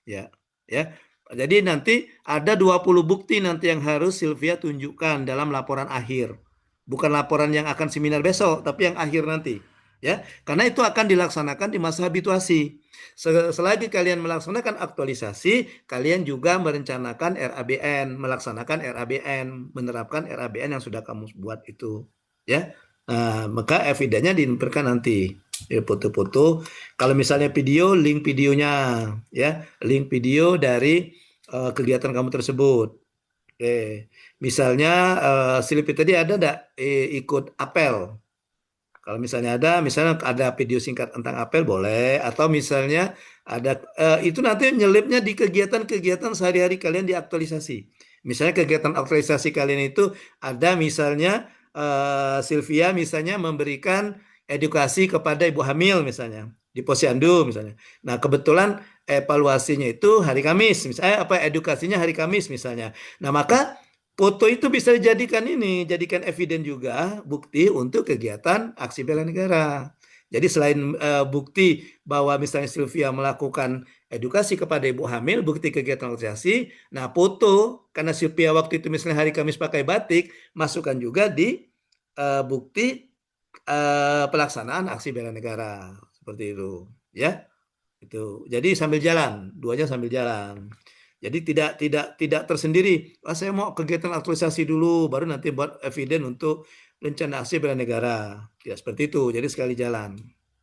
Ya, ya. Jadi nanti ada 20 bukti nanti yang harus Sylvia tunjukkan dalam laporan akhir. Bukan laporan yang akan seminar besok, tapi yang akhir nanti. Ya, karena itu akan dilaksanakan di masa habituasi. Selagi kalian melaksanakan aktualisasi, kalian juga merencanakan RABN, melaksanakan RABN, menerapkan RABN yang sudah kamu buat itu. Ya, maka evidennya dilampirkan nanti. Foto-foto. Kalau misalnya video, link videonya, ya, link video dari kegiatan kamu tersebut. Oke, misalnya Sylvia tadi ada enggak ikut apel? Kalau misalnya ada video singkat tentang apel boleh, atau misalnya ada itu nanti nyelipnya di kegiatan-kegiatan sehari-hari kalian di aktualisasi. Misalnya kegiatan aktualisasi kalian itu ada misalnya Sylvia misalnya memberikan edukasi kepada ibu hamil misalnya di Posyandu misalnya. Nah, kebetulan evaluasinya itu hari Kamis, misalnya edukasinya hari Kamis misalnya. Nah, maka foto itu bisa jadikan eviden juga bukti untuk kegiatan aksi bela negara. Jadi selain bukti bahwa misalnya Sylvia melakukan edukasi kepada ibu hamil, bukti kegiatan organisasi, nah foto, karena Sylvia waktu itu misalnya hari Kamis pakai batik, masukkan juga di bukti pelaksanaan aksi bela negara, seperti itu, ya. Itu. Jadi sambil jalan, duanya sambil jalan. Jadi tidak tersendiri. Saya mau kegiatan aktualisasi dulu, baru nanti buat eviden untuk rencana aksi bela negara. Tidak seperti itu. Jadi sekali jalan,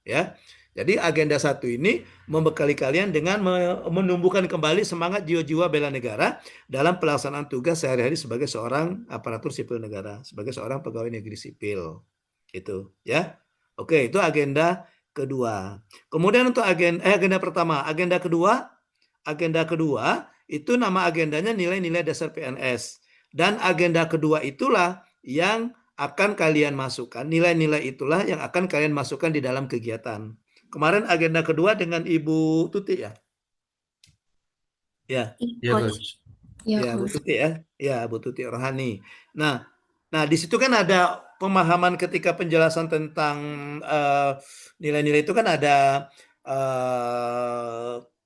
ya. Jadi agenda 1 ini membekali kalian dengan menumbuhkan kembali semangat jiwa-jiwa bela negara dalam pelaksanaan tugas sehari-hari sebagai seorang aparatur sipil negara, sebagai seorang pegawai negeri sipil. Itu, ya. Oke, itu agenda kedua. Kemudian untuk agenda pertama, agenda kedua itu nama agendanya nilai-nilai dasar PNS. Dan agenda kedua itulah yang akan kalian masukkan, nilai-nilai itulah yang akan kalian masukkan di dalam kegiatan. Kemarin agenda kedua dengan Ibu Tuti ya? Ya. Ya, Coach. Ya, Bu Tuti ya. Ya, Bu Tuti Rohani. Nah, di situ kan ada pemahaman ketika penjelasan tentang nilai-nilai itu kan ada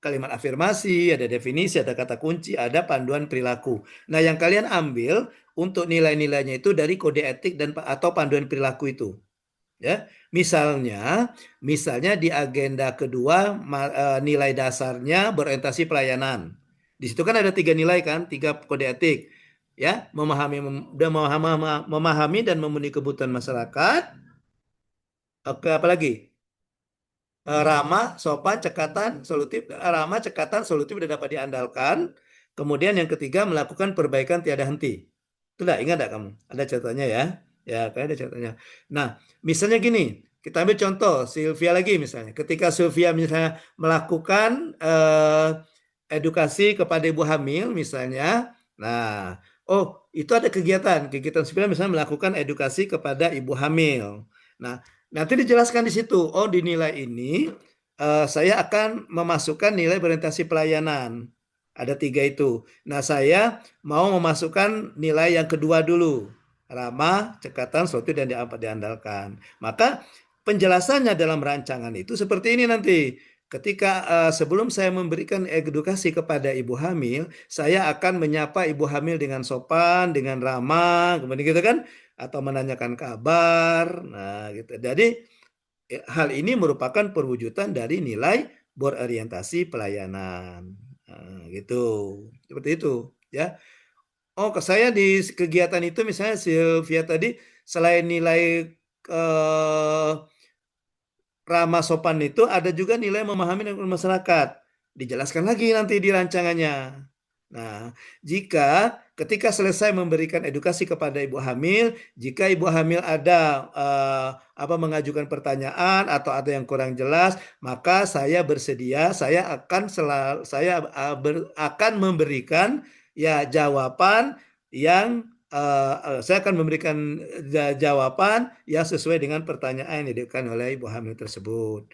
kalimat afirmasi, ada definisi, ada kata kunci, ada panduan perilaku. Nah, yang kalian ambil untuk nilai-nilainya itu dari kode etik dan atau panduan perilaku itu. Ya, misalnya di agenda kedua nilai dasarnya berorientasi pelayanan. Di situ kan ada 3 nilai kan, 3 kode etik. Ya, memahami dan memenuhi kebutuhan masyarakat. Oke, apa lagi? Ramah, sopan, cekatan, solutif. Ramah, cekatan, solutif sudah dapat diandalkan. Kemudian yang ketiga melakukan perbaikan tiada henti. Itulah, ingat enggak kamu? Ada catatannya ya? Ya, kayak ada catatannya. Nah, misalnya gini, kita ambil contoh Sylvia lagi misalnya. Ketika Sylvia misalnya melakukan edukasi kepada ibu hamil misalnya. Nah, itu ada kegiatan Sylvia misalnya melakukan edukasi kepada ibu hamil. Nah, nanti dijelaskan di situ, di nilai ini saya akan memasukkan nilai berorientasi pelayanan. Ada 3 itu. Nah, saya mau memasukkan nilai yang kedua dulu. Ramah, cekatan, solutif, dan diandalkan. Maka penjelasannya dalam rancangan itu seperti ini nanti. Ketika sebelum saya memberikan edukasi kepada ibu hamil, saya akan menyapa ibu hamil dengan sopan, dengan ramah, kemudian gitu kan, atau menanyakan kabar. Nah, gitu. Jadi hal ini merupakan perwujudan dari nilai berorientasi pelayanan. Nah, gitu. Seperti itu, ya. Saya di kegiatan itu misalnya Sylvia tadi selain nilai ramah sopan itu ada juga nilai memahami dan masyarakat. Dijelaskan lagi nanti di rancangannya. Nah, jika ketika selesai memberikan edukasi kepada ibu hamil, jika ibu hamil ada mengajukan pertanyaan atau ada yang kurang jelas, maka saya bersedia, saya akan memberikan ya jawaban yang saya akan memberikan jawaban yang sesuai dengan pertanyaan yang diajukan oleh ibu hamil tersebut.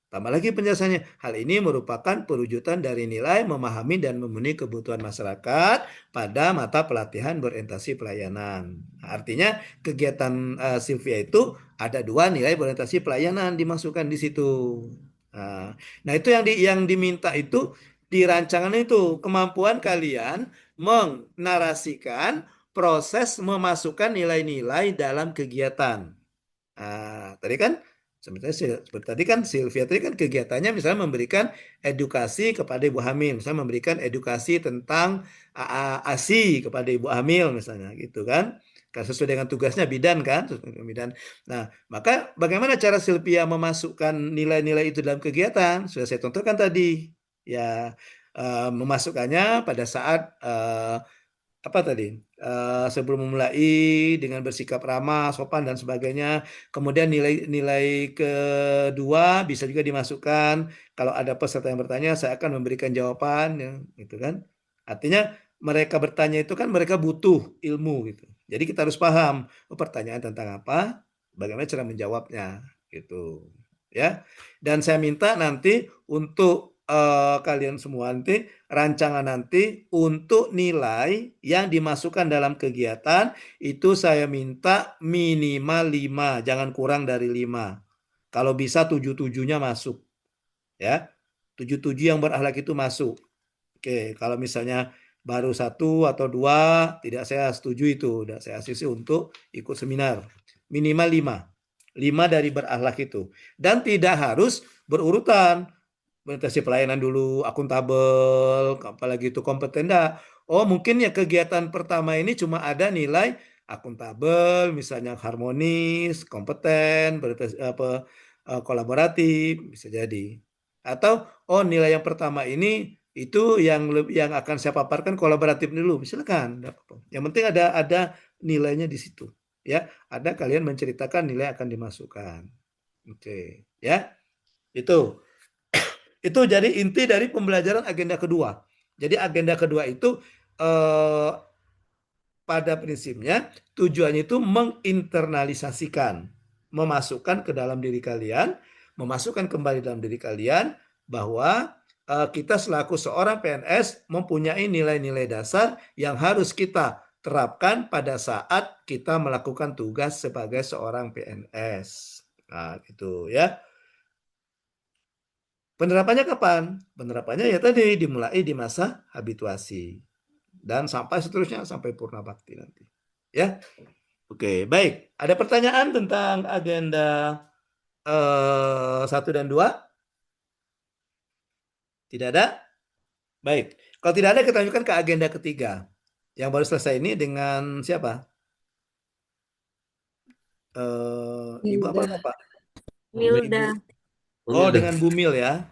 Tambah lagi penjelasannya, hal ini merupakan perwujudan dari nilai memahami dan memenuhi kebutuhan masyarakat pada mata pelatihan berorientasi pelayanan. Nah, artinya kegiatan Sylvia itu ada 2 nilai berorientasi pelayanan dimasukkan di situ. Nah, itu yang diminta itu di rancangan itu kemampuan kalian menarasikan proses memasukkan nilai-nilai dalam kegiatan. Tadi kan seperti tadi kan Sylvia tadi kan kegiatannya misalnya memberikan edukasi kepada ibu hamil, misalnya memberikan edukasi tentang ASI kepada ibu hamil misalnya gitu kan. Karena sesuai dengan tugasnya bidan kan, bidan. Nah, maka bagaimana cara Sylvia memasukkan nilai-nilai itu dalam kegiatan? Sudah saya contohkan tadi. Ya, memasukkannya pada saat sebelum memulai dengan bersikap ramah, sopan dan sebagainya. Kemudian nilai kedua bisa juga dimasukkan kalau ada peserta yang bertanya, saya akan memberikan jawaban, ya, gitu kan. Artinya mereka bertanya itu kan mereka butuh ilmu gitu. Jadi kita harus paham pertanyaan tentang apa, bagaimana cara menjawabnya gitu. Ya. Dan saya minta nanti untuk kalian semua nanti rancangan nanti untuk nilai yang dimasukkan dalam kegiatan itu saya minta minimal 5, jangan kurang dari 5. Kalau bisa 7-7-nya masuk. Ya, 7-7 yang berakhlak itu masuk. Oke, kalau misalnya baru 1 atau 2, tidak saya setuju itu. Tidak saya asisi untuk ikut seminar. Minimal 5. 5 dari berakhlak itu. Dan tidak harus berurutan. Orientasi pelayanan dulu, akuntabel, apalagi itu kompeten. Oh, mungkin ya kegiatan pertama ini cuma ada nilai akuntabel, misalnya harmonis, kompeten, kolaboratif, bisa jadi. Atau nilai yang pertama ini itu yang akan saya paparkan kolaboratif dulu, misalkan. Yang penting ada nilainya di situ, ya. Ada kalian menceritakan nilai akan dimasukkan. Oke, ya. Itu jadi inti dari pembelajaran agenda kedua. Jadi agenda kedua itu pada prinsipnya tujuannya itu menginternalisasikan, memasukkan ke dalam diri kalian, memasukkan kembali dalam diri kalian bahwa kita selaku seorang PNS mempunyai nilai-nilai dasar yang harus kita terapkan pada saat kita melakukan tugas sebagai seorang PNS. Nah, gitu ya. Penerapannya kapan? Penerapannya ya tadi dimulai di masa habituasi dan sampai seterusnya sampai purna bakti nanti. Ya. Oke, baik. Ada pertanyaan tentang agenda 1 dan 2? Tidak ada? Baik. Kalau tidak ada, kita lanjutkan ke agenda ketiga. Yang baru selesai ini dengan siapa? Ibu apa Bapak? Milda. Oh, dengan Bu Mil ya.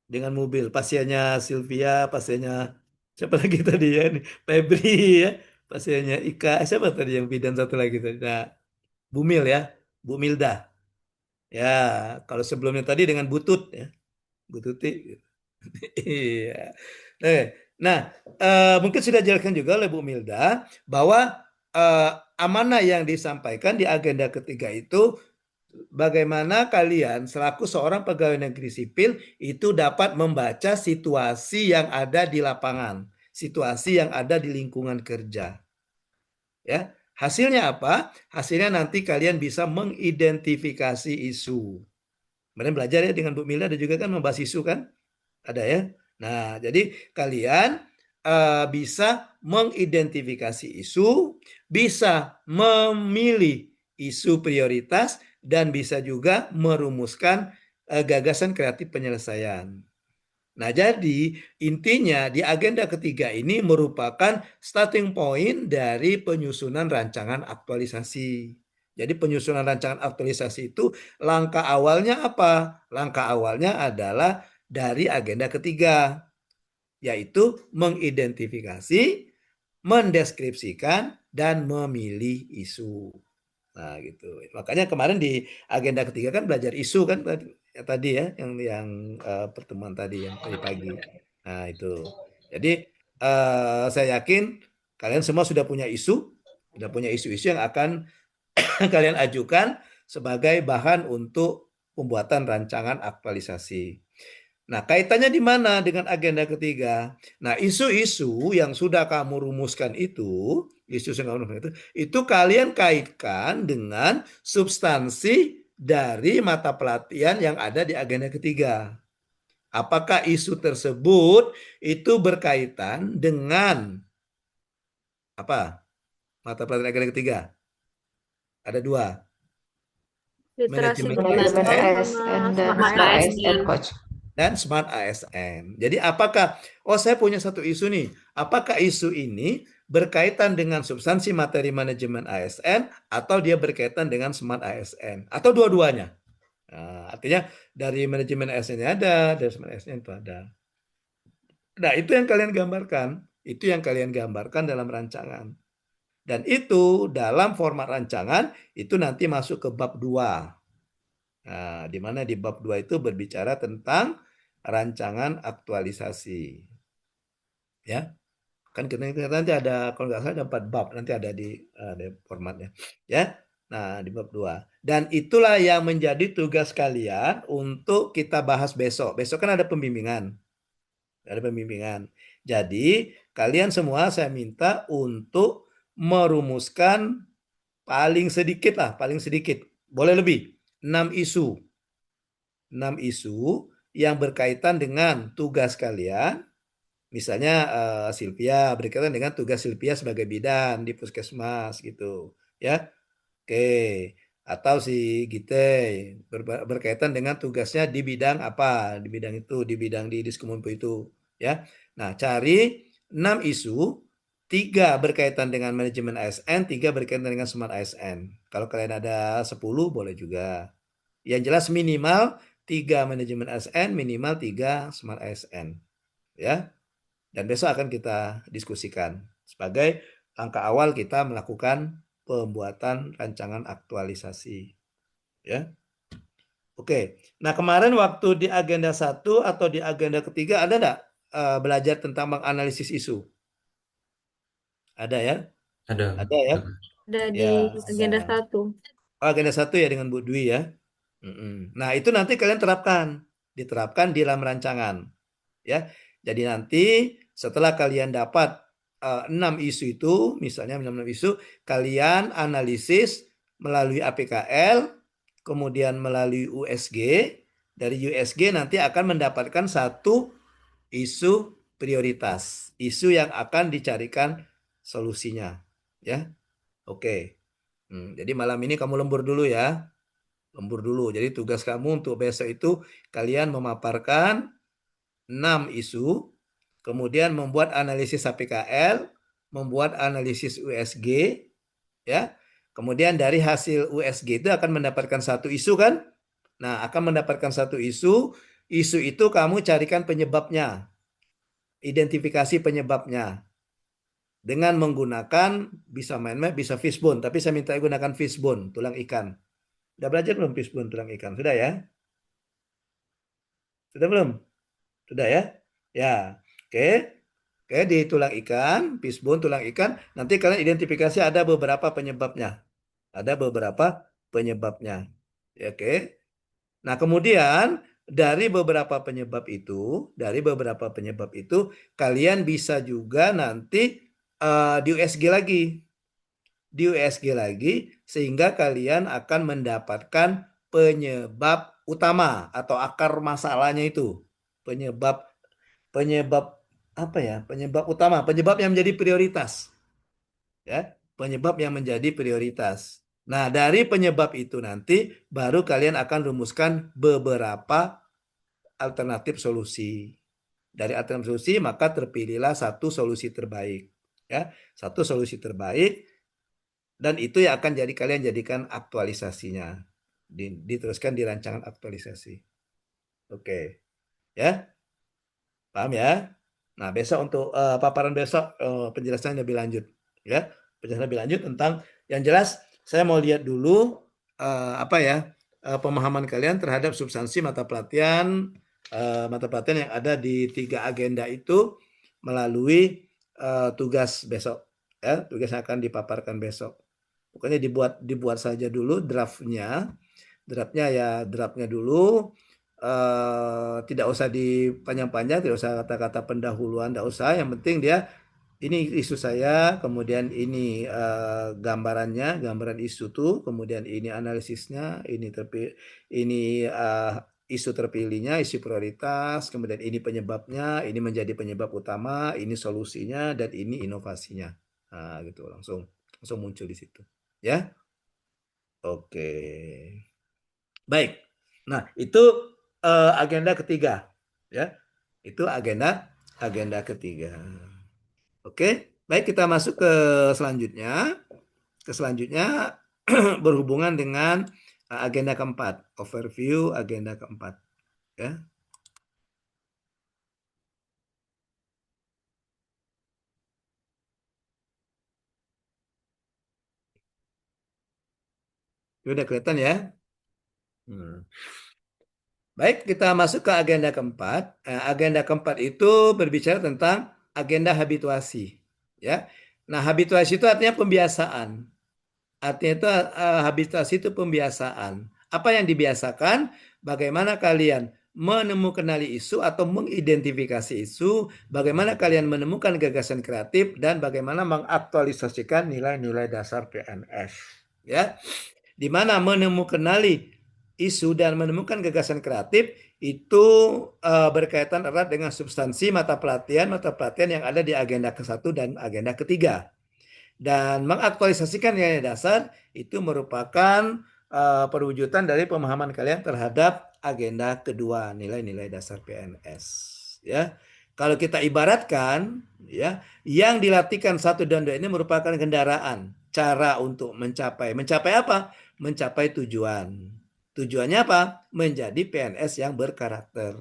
Dengan mobil. Pasiennya Sylvia, pasiennya siapa lagi tadi ya? Febri ya. Pasiennya Ika. Siapa tadi yang bidan satu lagi tadi? Nah, Bu Mil ya. Bu Milda. Ya, kalau sebelumnya tadi dengan Butut ya. Bu Tuti. Iya. Nah, mungkin sudah dijelaskan juga oleh Bu Milda bahwa amanah yang disampaikan di agenda ketiga itu bagaimana kalian selaku seorang pegawai negeri sipil itu dapat membaca situasi yang ada di lapangan, situasi yang ada di lingkungan kerja. Ya, hasilnya apa? Hasilnya nanti kalian bisa mengidentifikasi isu. Kemarin belajar ya dengan Bu Milda, ada juga kan membahas isu kan? Ada ya. Nah, jadi kalian bisa mengidentifikasi isu, bisa memilih isu prioritas, dan bisa juga merumuskan gagasan kreatif penyelesaian. Nah, jadi intinya di agenda ketiga ini merupakan starting point dari penyusunan rancangan aktualisasi. Jadi penyusunan rancangan aktualisasi itu langkah awalnya apa? Langkah awalnya adalah dari agenda ketiga, yaitu mengidentifikasi, mendeskripsikan, dan memilih isu. Nah, gitu. Makanya kemarin di agenda ketiga kan belajar isu kan tadi ya, yang pertemuan tadi yang tadi pagi. Nah, itu. Jadi saya yakin kalian semua sudah punya isu yang akan kalian ajukan sebagai bahan untuk pembuatan rancangan aktualisasi. Nah, kaitannya di mana dengan agenda ketiga? Nah, isu-isu yang sudah kamu rumuskan itu, itu kalian kaitkan dengan substansi dari mata pelatihan yang ada di agenda ketiga. Apakah isu tersebut itu berkaitan dengan apa? Mata pelatihan agenda ketiga? Ada 2. Literasi Manajemen ASN dan ASN, Coach. Dan Smart ASN. Jadi apakah, saya punya satu isu nih, apakah isu ini berkaitan dengan substansi materi manajemen ASN atau dia berkaitan dengan Smart ASN atau dua-duanya? Nah, artinya dari manajemen ASN-nya ada, dari Smart ASN itu ada. Nah, itu yang kalian gambarkan dalam rancangan. Dan itu dalam format rancangan itu nanti masuk ke bab 2. Nah, di mana di bab 2 itu berbicara tentang rancangan aktualisasi. Ya. Kan nanti ada, kalau nggak salah ada 4 bab, nanti ada di formatnya. Ya. Nah, di bab 2. Dan itulah yang menjadi tugas kalian untuk kita bahas besok. Besok kan ada pembimbingan. Jadi, kalian semua saya minta untuk merumuskan paling sedikit. Boleh lebih. 6 isu 6 isu yang berkaitan dengan tugas kalian. Misalnya Sylvia berkaitan dengan tugas Sylvia sebagai bidan di puskesmas gitu, ya. Oke. Atau si Gite berkaitan dengan tugasnya di bidang apa, di bidang itu, di bidang di Diskominfo itu, ya. Nah, cari 6 isu, 3 berkaitan dengan manajemen ASN, 3 berkaitan dengan smart ASN. Kalau kalian ada 10 boleh juga. Yang jelas minimal 3 manajemen ASN, minimal 3 smart ASN, ya. Dan besok akan kita diskusikan sebagai langkah awal kita melakukan pembuatan rancangan aktualisasi. Ya. Oke. Nah, kemarin waktu di agenda 1 atau di agenda ketiga ada enggak belajar tentang menganalisis isu? Ada ya? Ada. Ada ya? Ada di Ya. agenda 1. Oh, agenda 1 ya dengan Bu Dwi ya. Nah, itu nanti kalian diterapkan di dalam rancangan. Ya. Jadi nanti setelah kalian dapat 6 isu itu, misalnya 6 isu, kalian analisis melalui APKL, kemudian melalui USG. Dari USG nanti akan mendapatkan satu isu prioritas, isu yang akan dicarikan solusinya. Ya, oke. Jadi malam ini kamu lembur dulu ya. Lembur dulu. Jadi tugas kamu untuk besok itu kalian memaparkan 6 isu, kemudian membuat analisis APKL, membuat analisis USG, ya. Kemudian dari hasil USG itu akan mendapatkan satu isu kan? Nah, akan mendapatkan satu isu, isu itu kamu carikan penyebabnya, identifikasi penyebabnya. Dengan menggunakan bisa mind map, bisa fishbone, tapi saya minta gunakan fishbone, tulang ikan. Sudah belajar belum fishbone, tulang ikan? Sudah ya? Sudah belum? Sudah ya? Ya. Oke. Oke, di tulang ikan, fishbone tulang ikan, nanti kalian identifikasi ada beberapa penyebabnya. Ada beberapa penyebabnya. Ya, oke. Nah, kemudian dari beberapa penyebab itu, kalian bisa juga nanti di USG lagi. Di USG lagi sehingga kalian akan mendapatkan penyebab utama atau akar masalahnya itu. Penyebab apa ya? Penyebab utama, penyebab yang menjadi prioritas. Ya, penyebab yang menjadi prioritas. Nah, dari penyebab itu nanti baru kalian akan rumuskan beberapa alternatif solusi. Dari alternatif solusi maka terpilihlah satu solusi terbaik. Ya, satu solusi terbaik dan itu yang akan kalian jadikan aktualisasinya. Diteruskan di rancangan aktualisasi. Oke. Ya. Paham ya? Nah, besok untuk paparan besok penjelasan lebih lanjut, ya. Penjelasan lebih lanjut tentang yang jelas saya mau lihat dulu pemahaman kalian terhadap substansi mata pelatihan yang ada di 3 agenda itu melalui tugas besok, ya. Tugas yang akan dipaparkan besok. Pokoknya dibuat saja dulu draftnya dulu. Tidak usah dipanjang-panjang, tidak usah kata-kata pendahuluan, tidak usah. Yang penting dia ini isu saya, kemudian ini gambaran isu tuh, kemudian ini analisisnya, ini isu terpilihnya, isu prioritas, kemudian ini penyebabnya, ini menjadi penyebab utama, ini solusinya, dan ini inovasinya. Nah, gitu langsung muncul di situ, ya. Oke. Baik. Nah, itu agenda ketiga, ya. Itu agenda ketiga. Oke, baik kita masuk ke selanjutnya. Berhubungan dengan agenda keempat, overview agenda keempat, ya. Sudah kelihatan ya? Baik, kita masuk ke agenda keempat. Agenda keempat itu berbicara tentang agenda habituasi, ya. Nah, habituasi itu artinya pembiasaan. Artinya itu habituasi itu pembiasaan. Apa yang dibiasakan? Bagaimana kalian menemukan isu atau mengidentifikasi isu, bagaimana kalian menemukan gagasan kreatif, dan bagaimana mengaktualisasikan nilai-nilai dasar PNS, ya. Di mana menemukan isu dan menemukan gagasan kreatif itu berkaitan erat dengan substansi mata pelatihan yang ada di agenda ke-1 dan agenda ke-3. Dan mengaktualisasikan nilai dasar itu merupakan perwujudan dari pemahaman kalian terhadap agenda kedua, nilai-nilai dasar PNS. Ya, kalau kita ibaratkan, ya, yang dilatihkan 1 dan 2 ini merupakan kendaraan, cara untuk mencapai apa? Mencapai tujuan. Tujuannya apa? Menjadi PNS yang berkarakter.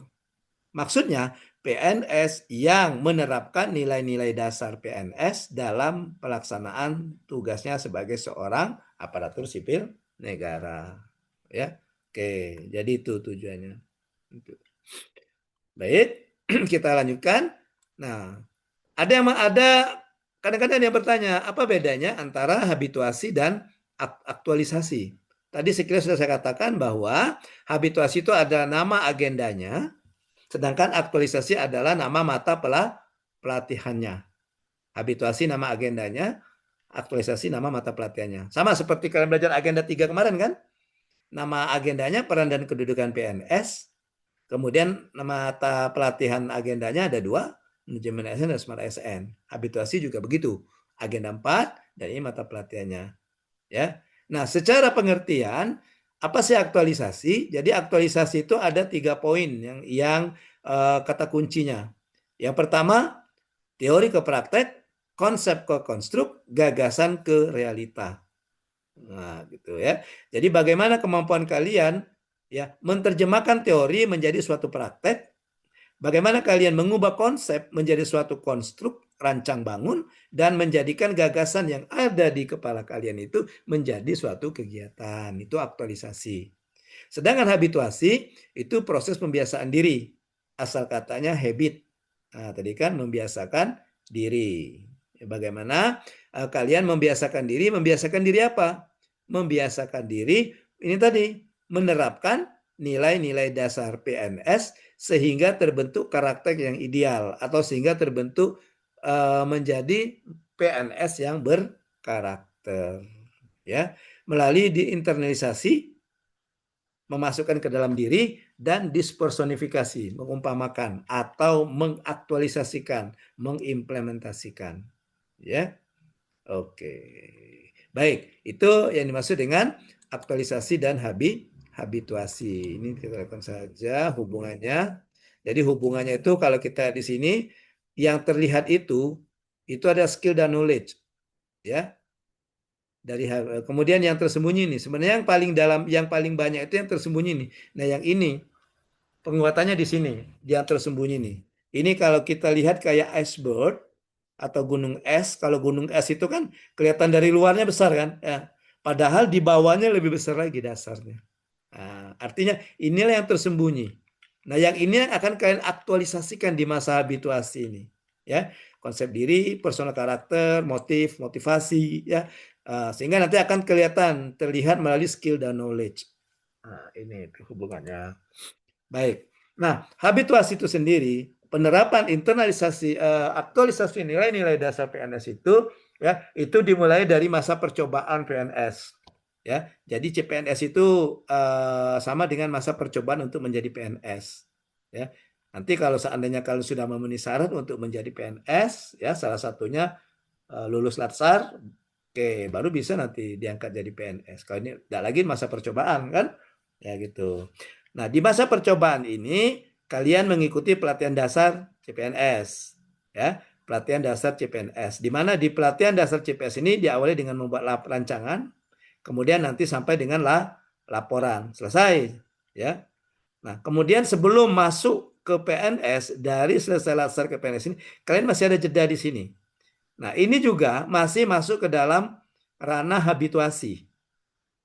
Maksudnya, PNS yang menerapkan nilai-nilai dasar PNS dalam pelaksanaan tugasnya sebagai seorang aparatur sipil negara. Ya, oke, jadi itu tujuannya. Baik, kita lanjutkan. Nah, kadang-kadang yang bertanya, apa bedanya antara habituasi dan aktualisasi? Tadi sekiranya sudah saya katakan bahwa habituasi itu ada nama agendanya, sedangkan aktualisasi adalah nama mata pelatihannya. Habituasi nama agendanya, aktualisasi nama mata pelatihannya. Sama seperti kalian belajar agenda 3 kemarin kan? Nama agendanya peran dan kedudukan PNS. Kemudian nama mata pelatihan agendanya ada 2, manajemen ASN dan smart ASN. Habituasi juga begitu. Agenda 4 dan ini mata pelatihannya. Ya. Nah, secara pengertian apa sih aktualisasi? Jadi aktualisasi itu ada 3 poin yang kata kuncinya. Yang pertama, teori ke praktek, konsep ke konstruk, gagasan ke realita. Nah, gitu ya. Jadi bagaimana kemampuan kalian ya menerjemahkan teori menjadi suatu praktek? Bagaimana kalian mengubah konsep menjadi suatu konstruk rancang bangun dan menjadikan gagasan yang ada di kepala kalian itu menjadi suatu kegiatan. Itu aktualisasi. Sedangkan habituasi itu proses pembiasaan diri. Asal katanya habit. Nah, tadi kan membiasakan diri. Bagaimana kalian membiasakan diri? Membiasakan diri apa? Membiasakan diri ini tadi menerapkan nilai-nilai dasar PNS sehingga terbentuk karakter yang ideal atau sehingga terbentuk menjadi PNS yang berkarakter, ya, melalui diinternalisasi, memasukkan ke dalam diri dan dispersonifikasi, mengumpamakan atau mengaktualisasikan, mengimplementasikan, ya. Oke. Baik, itu yang dimaksud dengan aktualisasi dan habituasi. Ini kita lakukan saja hubungannya. Jadi hubungannya itu kalau kita di sini yang terlihat itu ada skill dan knowledge, ya. Kemudian yang tersembunyi nih, sebenarnya yang paling dalam, yang paling banyak itu yang tersembunyi nih. Nah, yang ini penguatannya di sini, yang tersembunyi nih. Ini kalau kita lihat kayak iceberg atau gunung es. Kalau gunung es itu kan kelihatan dari luarnya besar kan, ya. Padahal di bawahnya lebih besar lagi dasarnya. Nah, artinya inilah yang tersembunyi. Nah, yang ini akan kalian aktualisasikan di masa habituasi ini, ya. Konsep diri, personal karakter, motif, motivasi, ya. Sehingga nanti akan terlihat melalui skill dan knowledge. Nah, ini hubungannya. Baik. Nah, habituasi itu sendiri, penerapan internalisasi, aktualisasi nilai-nilai dasar PNS itu, ya, itu dimulai dari masa percobaan PNS. Ya, jadi CPNS itu sama dengan masa percobaan untuk menjadi PNS. Ya, nanti kalau seandainya kalian sudah memenuhi syarat untuk menjadi PNS, ya salah satunya lulus Latsar, oke, baru bisa nanti diangkat jadi PNS. Kalau ini tidak lagi masa percobaan kan, ya gitu. Nah, di masa percobaan ini kalian mengikuti pelatihan dasar CPNS, ya, pelatihan dasar CPNS. Di mana di pelatihan dasar CPNS ini diawali dengan membuat rancangan. Kemudian nanti sampai dengan laporan selesai, ya. Nah, kemudian sebelum masuk ke PNS, dari selesai Latsar ke PNS ini, kalian masih ada jeda di sini. Nah, ini juga masih masuk ke dalam ranah habituasi.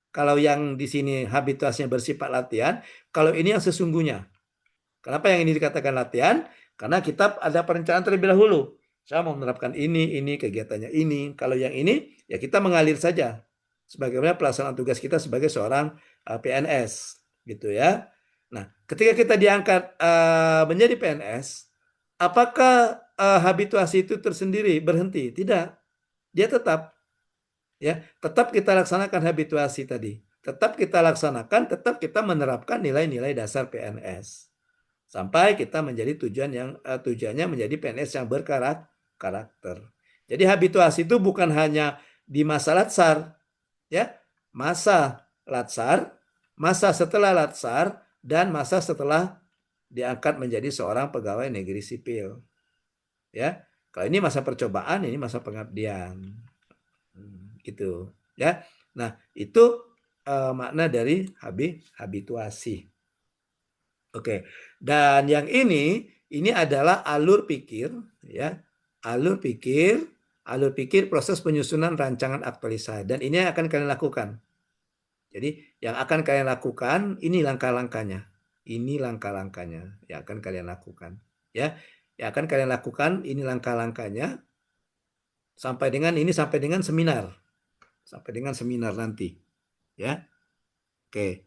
Kalau yang di sini habituasinya bersifat latihan, kalau ini yang sesungguhnya. Kenapa yang ini dikatakan latihan? Karena kita ada perencanaan terlebih dahulu. Saya mau menerapkan ini kegiatannya ini. Kalau yang ini, ya kita mengalir saja. Sebagaimana pelaksanaan tugas kita sebagai seorang PNS, gitu ya. Nah, ketika kita diangkat menjadi PNS, apakah habituasi itu tersendiri berhenti? Tidak, dia tetap, ya, tetap kita laksanakan habituasi tadi. tetap kita laksanakan, tetap kita menerapkan nilai-nilai dasar PNS sampai kita menjadi tujuannya menjadi PNS yang berkarakter. Jadi habituasi itu bukan hanya di masa latsar, ya, masa latsar, masa setelah latsar, dan masa setelah diangkat menjadi seorang pegawai negeri sipil. Ya, kalau ini masa percobaan, ini masa pengabdian. Gitu, ya. Nah, itu makna dari habituasi. Oke. Dan yang ini adalah alur pikir, ya. Alur pikir proses penyusunan rancangan aktualisasi, dan ini yang akan kalian lakukan. Jadi yang akan kalian lakukan ini langkah-langkahnya. Ini langkah-langkahnya yang akan kalian lakukan, ya. Yang akan kalian lakukan ini langkah-langkahnya sampai dengan seminar. Sampai dengan seminar nanti, ya. Oke.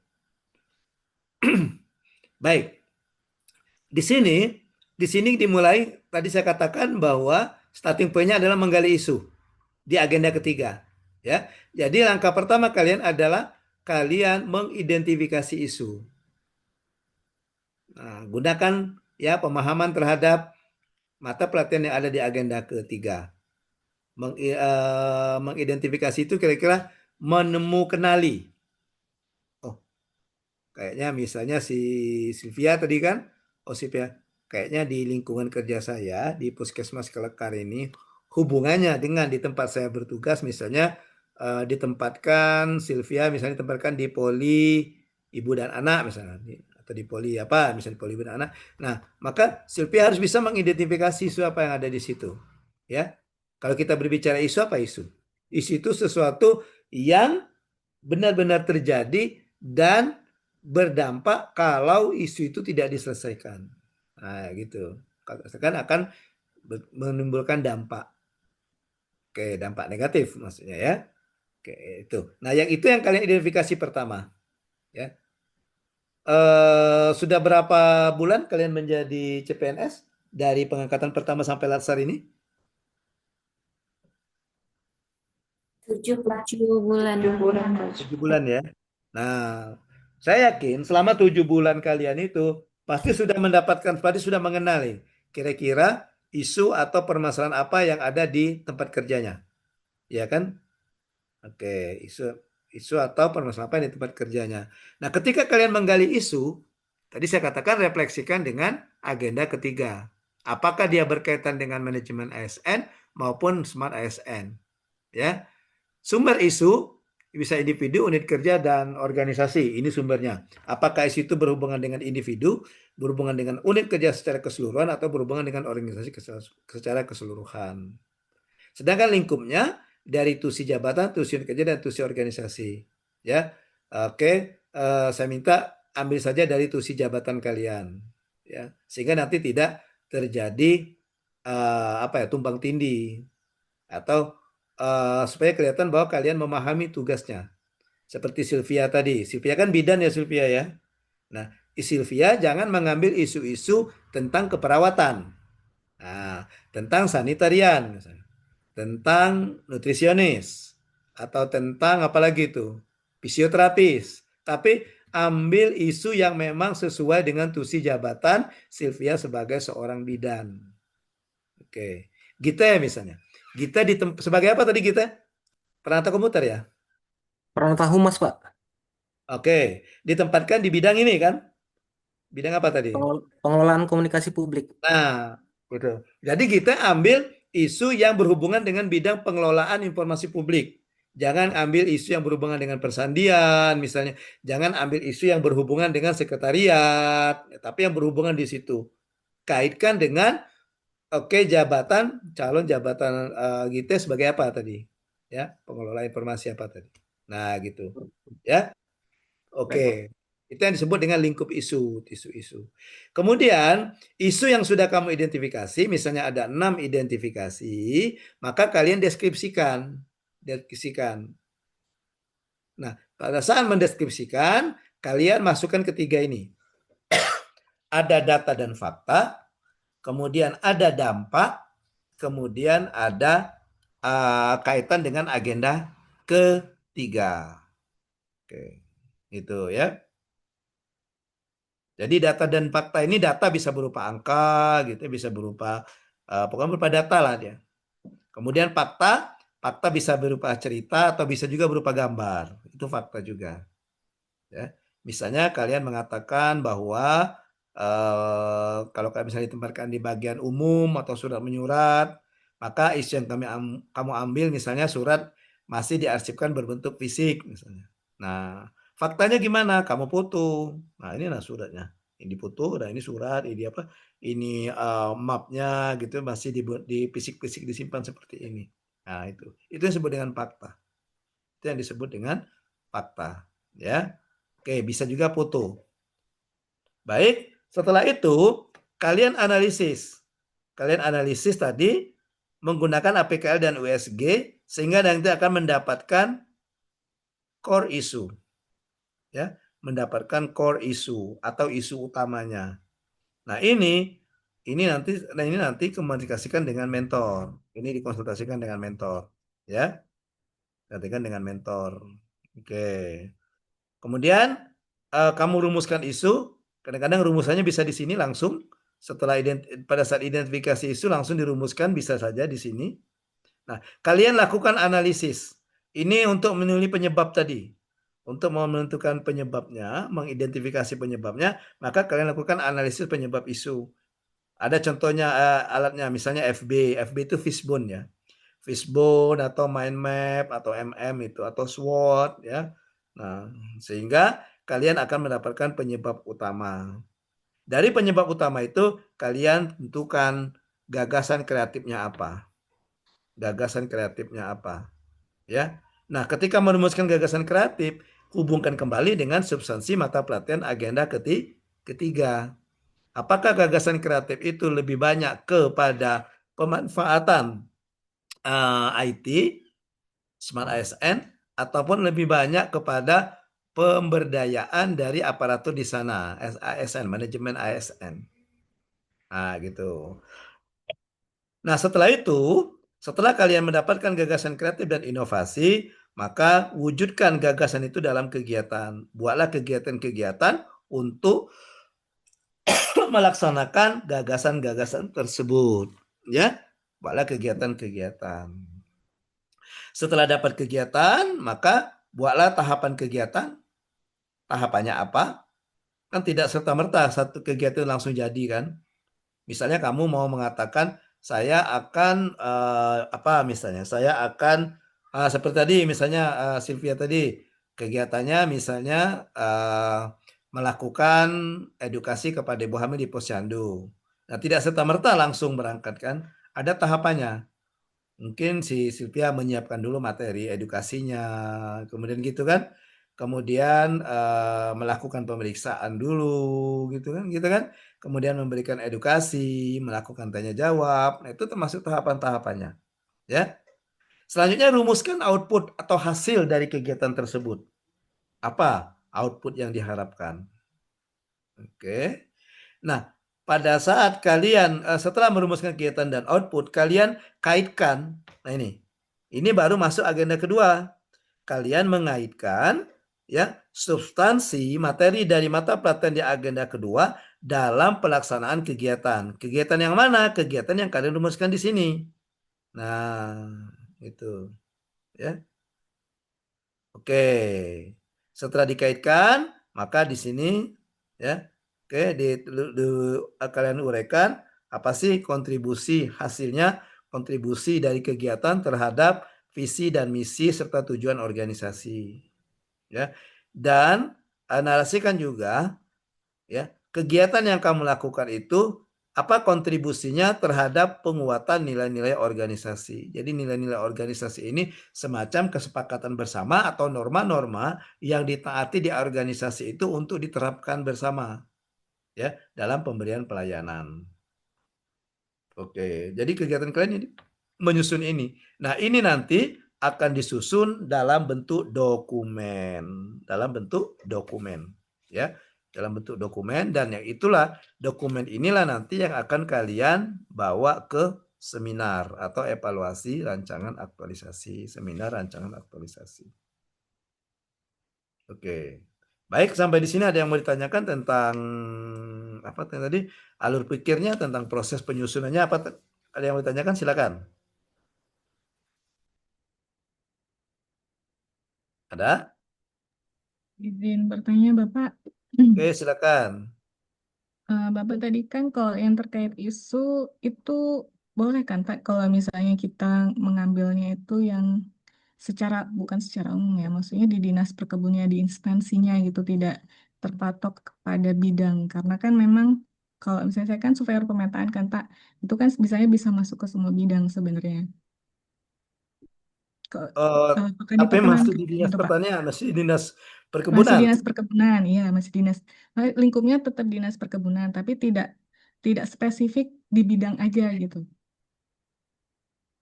Baik. Di sini dimulai, tadi saya katakan bahwa starting point-nya adalah menggali isu di agenda ketiga, ya. Jadi langkah pertama kalian adalah kalian mengidentifikasi isu. Nah, gunakan ya pemahaman terhadap mata pelatihan yang ada di agenda ketiga. Mengidentifikasi itu kira-kira kenali. Oh, kayaknya misalnya si Sylvia tadi kan, Sylvia, kayaknya di lingkungan kerja saya di Puskesmas Kelekar ini hubungannya dengan di tempat saya bertugas, misalnya ditempatkan Sylvia misalnya ditempatkan di poli ibu dan anak misalnya, atau di poli apa misalnya poli ibu dan anak. Nah, maka Sylvia harus bisa mengidentifikasi isu apa yang ada di situ, ya. Kalau kita berbicara isu, apa isu? Isu itu sesuatu yang benar-benar terjadi dan berdampak kalau isu itu tidak diselesaikan. Nah, gitu. Kalau diselesaikan akan menimbulkan dampak. Oke, dampak negatif maksudnya, ya. Oke, itu. Nah, yang itu yang kalian identifikasi pertama, ya. Sudah berapa bulan kalian menjadi CPNS dari pengangkatan pertama sampai latsar ini? 7 bulan. 7 bulan ya. Nah, saya yakin selama 7 bulan kalian itu pasti sudah mengenali kira-kira isu atau permasalahan apa yang ada di tempat kerjanya. Ya kan? Oke, isu atau permasalahan apa yang di tempat kerjanya. Nah, ketika kalian menggali isu, tadi saya katakan refleksikan dengan agenda ketiga. Apakah dia berkaitan dengan manajemen ASN maupun smart ASN? Ya. Sumber isu bisa individu, unit kerja, dan organisasi. Ini sumbernya. Apakah isu itu berhubungan dengan individu, berhubungan dengan unit kerja secara keseluruhan, atau berhubungan dengan organisasi secara keseluruhan. Sedangkan lingkupnya dari tusi jabatan, tusi unit kerja, dan tusi organisasi. Ya, oke. Saya minta ambil saja dari tusi jabatan kalian, ya, sehingga nanti tidak terjadi tumpang tindih atau supaya kelihatan bahwa kalian memahami tugasnya. Seperti Sylvia tadi. Sylvia kan bidan ya Sylvia ya. Nah, Sylvia jangan mengambil isu-isu tentang keperawatan. Nah, tentang sanitarian misalnya. Tentang nutrisionis atau tentang apalagi itu? Fisioterapis. Tapi ambil isu yang memang sesuai dengan tusi jabatan Sylvia sebagai seorang bidan. Oke. Gita ya misalnya. Gita sebagai apa tadi Gita? Peranata komuter ya? Peranata humas, Pak. Oke. Ditempatkan di bidang ini kan? Bidang apa tadi? Pengelolaan komunikasi publik. Nah, betul. Jadi kita ambil isu yang berhubungan dengan bidang pengelolaan informasi publik. Jangan ambil isu yang berhubungan dengan persandian, misalnya. Jangan ambil isu yang berhubungan dengan sekretariat, tapi yang berhubungan di situ. Kaitkan dengan calon jabatan kita sebagai apa tadi? Ya, pengelola informasi apa tadi? Nah, gitu. Ya. Oke. Itu yang disebut dengan lingkup isu. Kemudian, isu yang sudah kamu identifikasi, misalnya ada 6 identifikasi, maka kalian deskripsikan. Nah, pada saat mendeskripsikan, kalian masukkan ketiga ini. Ada data dan fakta, kemudian ada dampak, kemudian ada kaitan dengan agenda ketiga. Oke. Itu ya. Jadi data dan fakta ini data bisa berupa angka gitu, bisa berupa pokoknya berupa data lah dia. Kemudian fakta bisa berupa cerita atau bisa juga berupa gambar. Itu fakta juga. Ya. Misalnya kalian mengatakan bahwa kalau kalian misalnya ditempatkan di bagian umum atau surat menyurat, maka isu yang kamu ambil misalnya surat masih diarsipkan berbentuk fisik misalnya. Nah, faktanya gimana? Kamu foto. Nah, ini nah suratnya. Ini foto, nah ini surat, ini apa? Ini mapnya gitu masih di fisik-fisik disimpan seperti ini. Nah, itu yang disebut dengan fakta. Itu yang disebut dengan fakta, ya. Oke, bisa juga foto. Baik, setelah itu kalian analisis. Kalian analisis tadi menggunakan APKL dan USG sehingga nanti akan mendapatkan core issue. Ya, mendapatkan core issue atau isu utamanya. Nah, ini nanti komunikasikan dengan mentor. Ini dikonsultasikan dengan mentor, ya. Konsultasikan dengan mentor. Oke. Kemudian kamu rumuskan isu. Kadang-kadang rumusannya bisa di sini langsung. Setelah pada saat identifikasi isu langsung dirumuskan bisa saja di sini. Nah, kalian lakukan analisis. Ini untuk menilai penyebab tadi. Untuk menentukan penyebabnya, mengidentifikasi penyebabnya, maka kalian lakukan analisis penyebab isu. Ada contohnya alatnya, misalnya FB. FB itu Fishbone ya. Fishbone atau mind map atau itu atau SWOT ya. Nah, sehingga kalian akan mendapatkan penyebab utama. Dari penyebab utama itu kalian tentukan gagasan kreatifnya apa. Gagasan kreatifnya apa, ya. Nah, ketika merumuskan gagasan kreatif, hubungkan kembali dengan substansi mata pelatihan agenda ketiga. Apakah gagasan kreatif itu lebih banyak kepada pemanfaatan IT, Smart ASN, ataupun lebih banyak kepada pemberdayaan dari aparatur di sana, ASN, manajemen ASN. Nah, gitu. Nah, setelah kalian mendapatkan gagasan kreatif dan inovasi, maka wujudkan gagasan itu dalam kegiatan. Buatlah kegiatan-kegiatan untuk melaksanakan gagasan-gagasan tersebut. Ya, buatlah kegiatan-kegiatan. Setelah dapat kegiatan, maka buatlah tahapan kegiatan. Tahapannya apa? Kan tidak serta-merta satu kegiatan langsung jadi kan. Misalnya kamu mau mengatakan saya akan misalnya saya akan seperti tadi misalnya Sylvia tadi kegiatannya misalnya melakukan edukasi kepada ibu hamil di posyandu. Nah, tidak serta-merta langsung berangkat kan. Ada tahapannya. Mungkin si Sylvia menyiapkan dulu materi edukasinya, kemudian gitu kan. Kemudian melakukan pemeriksaan dulu gitu kan. Kemudian memberikan edukasi, melakukan tanya jawab. Nah, itu termasuk tahapan-tahapannya, ya. Selanjutnya rumuskan output atau hasil dari kegiatan tersebut. Apa output yang diharapkan? Oke. Nah, pada saat kalian setelah merumuskan kegiatan dan output, kalian kaitkan. Nah, ini baru masuk agenda kedua. Kalian mengaitkan ya substansi materi dari mata pelatihan di agenda kedua dalam pelaksanaan kegiatan. Kegiatan yang mana? Kegiatan yang kalian rumuskan di sini. Nah, itu ya. Oke. Setelah dikaitkan, maka di sini ya. Oke, kalian uraikan apa sih kontribusi hasilnya, kontribusi dari kegiatan terhadap visi dan misi serta tujuan organisasi. Ya. Dan analisasikan juga ya, kegiatan yang kamu lakukan itu apa kontribusinya terhadap penguatan nilai-nilai organisasi. Jadi nilai-nilai organisasi ini semacam kesepakatan bersama atau norma-norma yang ditaati di organisasi itu untuk diterapkan bersama ya dalam pemberian pelayanan. Oke, jadi kegiatan kalian ini menyusun ini. Nah, ini nanti akan disusun dalam bentuk dokumen, ya. Dalam bentuk dokumen dan yang itulah dokumen inilah nanti yang akan kalian bawa ke seminar atau evaluasi rancangan aktualisasi, seminar rancangan aktualisasi. Oke. Baik, sampai di sini ada yang mau ditanyakan tentang apa tadi? Alur pikirnya, tentang proses penyusunannya apa? Ada yang mau ditanyakan? Silakan. Ada? Izin bertanya Bapak. Oke, silakan. Bapak tadi kan kalau yang terkait isu itu boleh kan Pak kalau misalnya kita mengambilnya itu yang bukan secara umum ya, maksudnya di dinas perkebunnya, di instansinya gitu, tidak terpatok kepada bidang. Karena kan memang kalau misalnya saya kan surveyor pemetaan kan Pak, itu kan misalnya bisa masuk ke semua bidang sebenarnya. Apakah Apa yang masuk diperkenankan di dinas gitu Pak? pertanian? Masih dinas Masih perkebunan? dinas perkebunan, iya masih dinas. Lingkupnya tetap dinas perkebunan, tapi tidak spesifik di bidang aja gitu.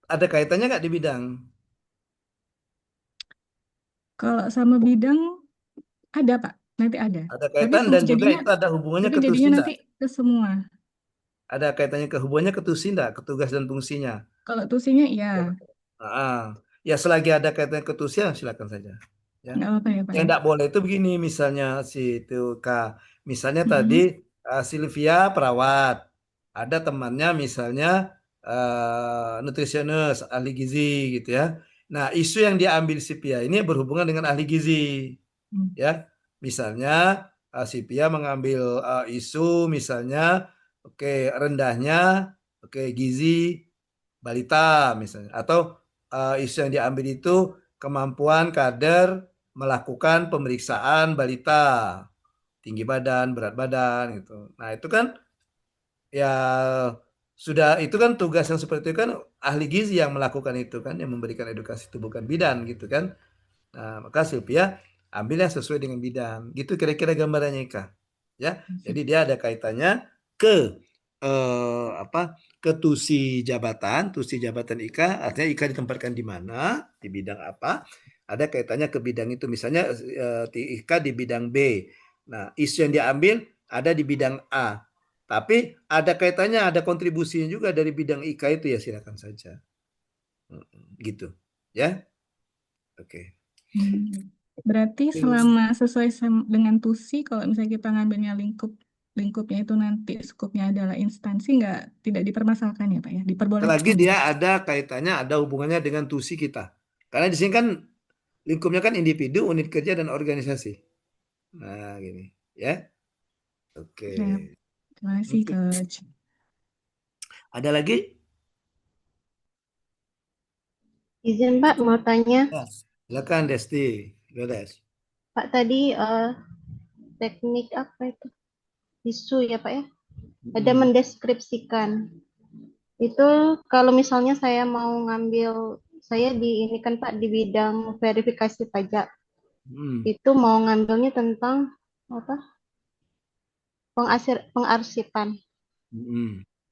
Ada kaitannya nggak di bidang? Kalau sama bidang ada Pak, nanti ada. Ada Tapi kaitan dan juga jadinya itu ada hubungannya tapi ke jadinya Tusinda. nanti ke semua. Ada kaitannya ke hubungannya ke Tusinda, ke tugas dan fungsinya. Kalau tusinya iya, Ya selagi ada kaitannya ke Tusinda silakan saja. Ya. nggak apa-apa ya Pak Yang ya. tidak boleh itu begini, misalnya si itu misalnya tadi Mm-mm. Sylvia perawat, ada temannya misalnya nutritionist, ahli gizi gitu ya. Nah, isu yang diambil Sylvia ini berhubungan dengan ahli gizi, ya. Misalnya Sylvia mengambil isu misalnya, oke rendahnya, oke gizi balita misalnya, atau isu yang diambil itu kemampuan kader melakukan pemeriksaan balita, tinggi badan, berat badan gitu. Nah, itu kan ya sudah itu kan tugas yang seperti itu kan ahli gizi yang melakukan itu kan, yang memberikan edukasi itu bukan bidan gitu kan. Nah, maka Sylvia ambil yang sesuai dengan bidang. Gitu kira-kira gambarannya Ika. Ya. Jadi dia ada kaitannya ke apa? Ke tusi jabatan Ika, artinya Ika ditempatkan di mana, di bidang apa? Ada kaitannya ke bidang itu. Misalnya Ika di bidang B. Nah, isu yang diambil ada di bidang A. Tapi ada kaitannya, ada kontribusinya juga dari bidang Ika itu ya silakan saja. Gitu. Ya. Oke. Berarti selama sesuai dengan tusi, kalau misalnya kita ngambilnya lingkupnya itu nanti skupnya adalah instansi, tidak dipermasalahkan ya Pak ya, diperbolehkan. Selagi dia ada kaitannya, ada hubungannya dengan tusi kita. Karena di sini kan lingkupnya kan individu, unit kerja, dan organisasi. Nah, gini. Ya. Oke. Ya, terima kasih Coach. Ada lagi? Izin Pak, mau tanya. Ya, silakan Desti. Des. Pak tadi teknik apa itu? Isu ya Pak ya? Ada mendeskripsikan. Itu kalau misalnya saya mau ngambil, saya ini kan Pak di bidang verifikasi pajak. Itu mau ngambilnya tentang apa? Pengarsipan.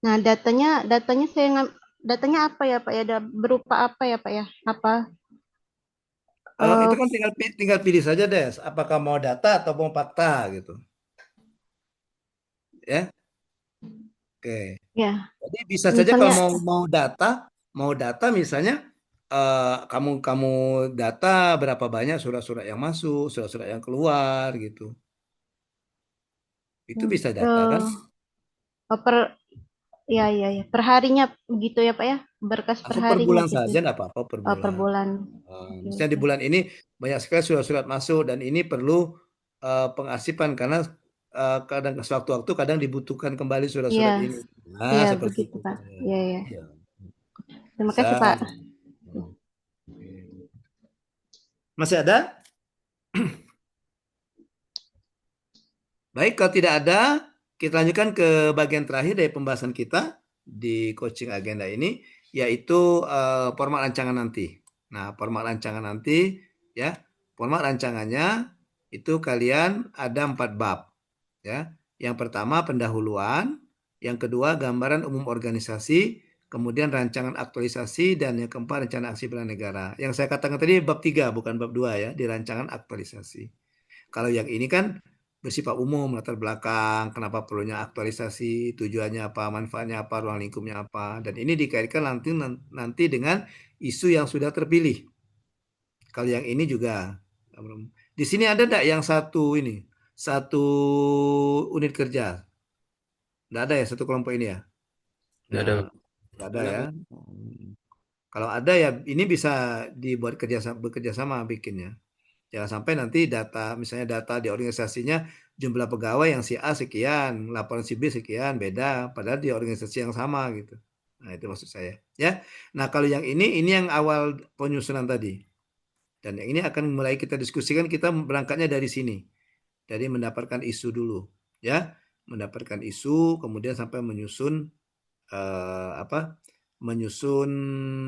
Nah, datanya datanya apa ya Pak ya? Berupa apa ya Pak ya? Apa? Itu kan tinggal pilih saja Des, apakah mau data atau mau fakta gitu. Ya. Oke. Ya. Jadi bisa saja kalau mau data misalnya kamu data berapa banyak surat-surat yang masuk, surat-surat yang keluar gitu. Itu bisa data kan? Ya. Per harinya begitu ya Pak ya? Berkas per harinya. Per bulan gitu. saja enggak apa-apa per bulan. Per bulan. Misalnya di bulan ini banyak sekali surat-surat masuk dan ini perlu pengarsipan karena kadang sewaktu-waktu kadang dibutuhkan kembali surat-surat ini. Nah, Iya, seperti begitu itu. Pak. Iya. Ya. Terima kasih Pak. Masih ada? Baik, kalau tidak ada, kita lanjutkan ke bagian terakhir dari pembahasan kita di coaching agenda ini, yaitu format rancangan nanti. Nah, format rancangan nanti, ya, format rancangannya itu kalian ada 4 bab, ya. Yang pertama pendahuluan, yang kedua gambaran umum organisasi, kemudian rancangan aktualisasi, dan yang keempat rencana aksi bela negara. Yang saya katakan tadi bab 3, bukan bab 2 ya, di rancangan aktualisasi. Kalau yang ini kan bersifat umum, latar belakang, kenapa perlunya aktualisasi, tujuannya apa, manfaatnya apa, ruang lingkupnya apa, dan ini dikaitkan nanti dengan isu yang sudah terpilih. Kalau yang ini juga, di sini ada enggak yang satu ini, satu unit kerja. Nggak ada ya satu kelompok ini ya? Nggak ada. Nggak ada ya. Kalau ada ya ini bisa dibuat bekerja sama bikinnya. Jangan sampai nanti data, misalnya data di organisasinya jumlah pegawai yang si A sekian, laporan si B sekian, beda. Padahal di organisasi yang sama gitu. Nah itu maksud saya. Ya. Nah kalau yang ini yang awal penyusunan tadi. Dan yang ini akan mulai kita diskusikan, kita berangkatnya dari sini. Dari mendapatkan isu dulu. Ya. Mendapatkan isu, kemudian sampai menyusun menyusun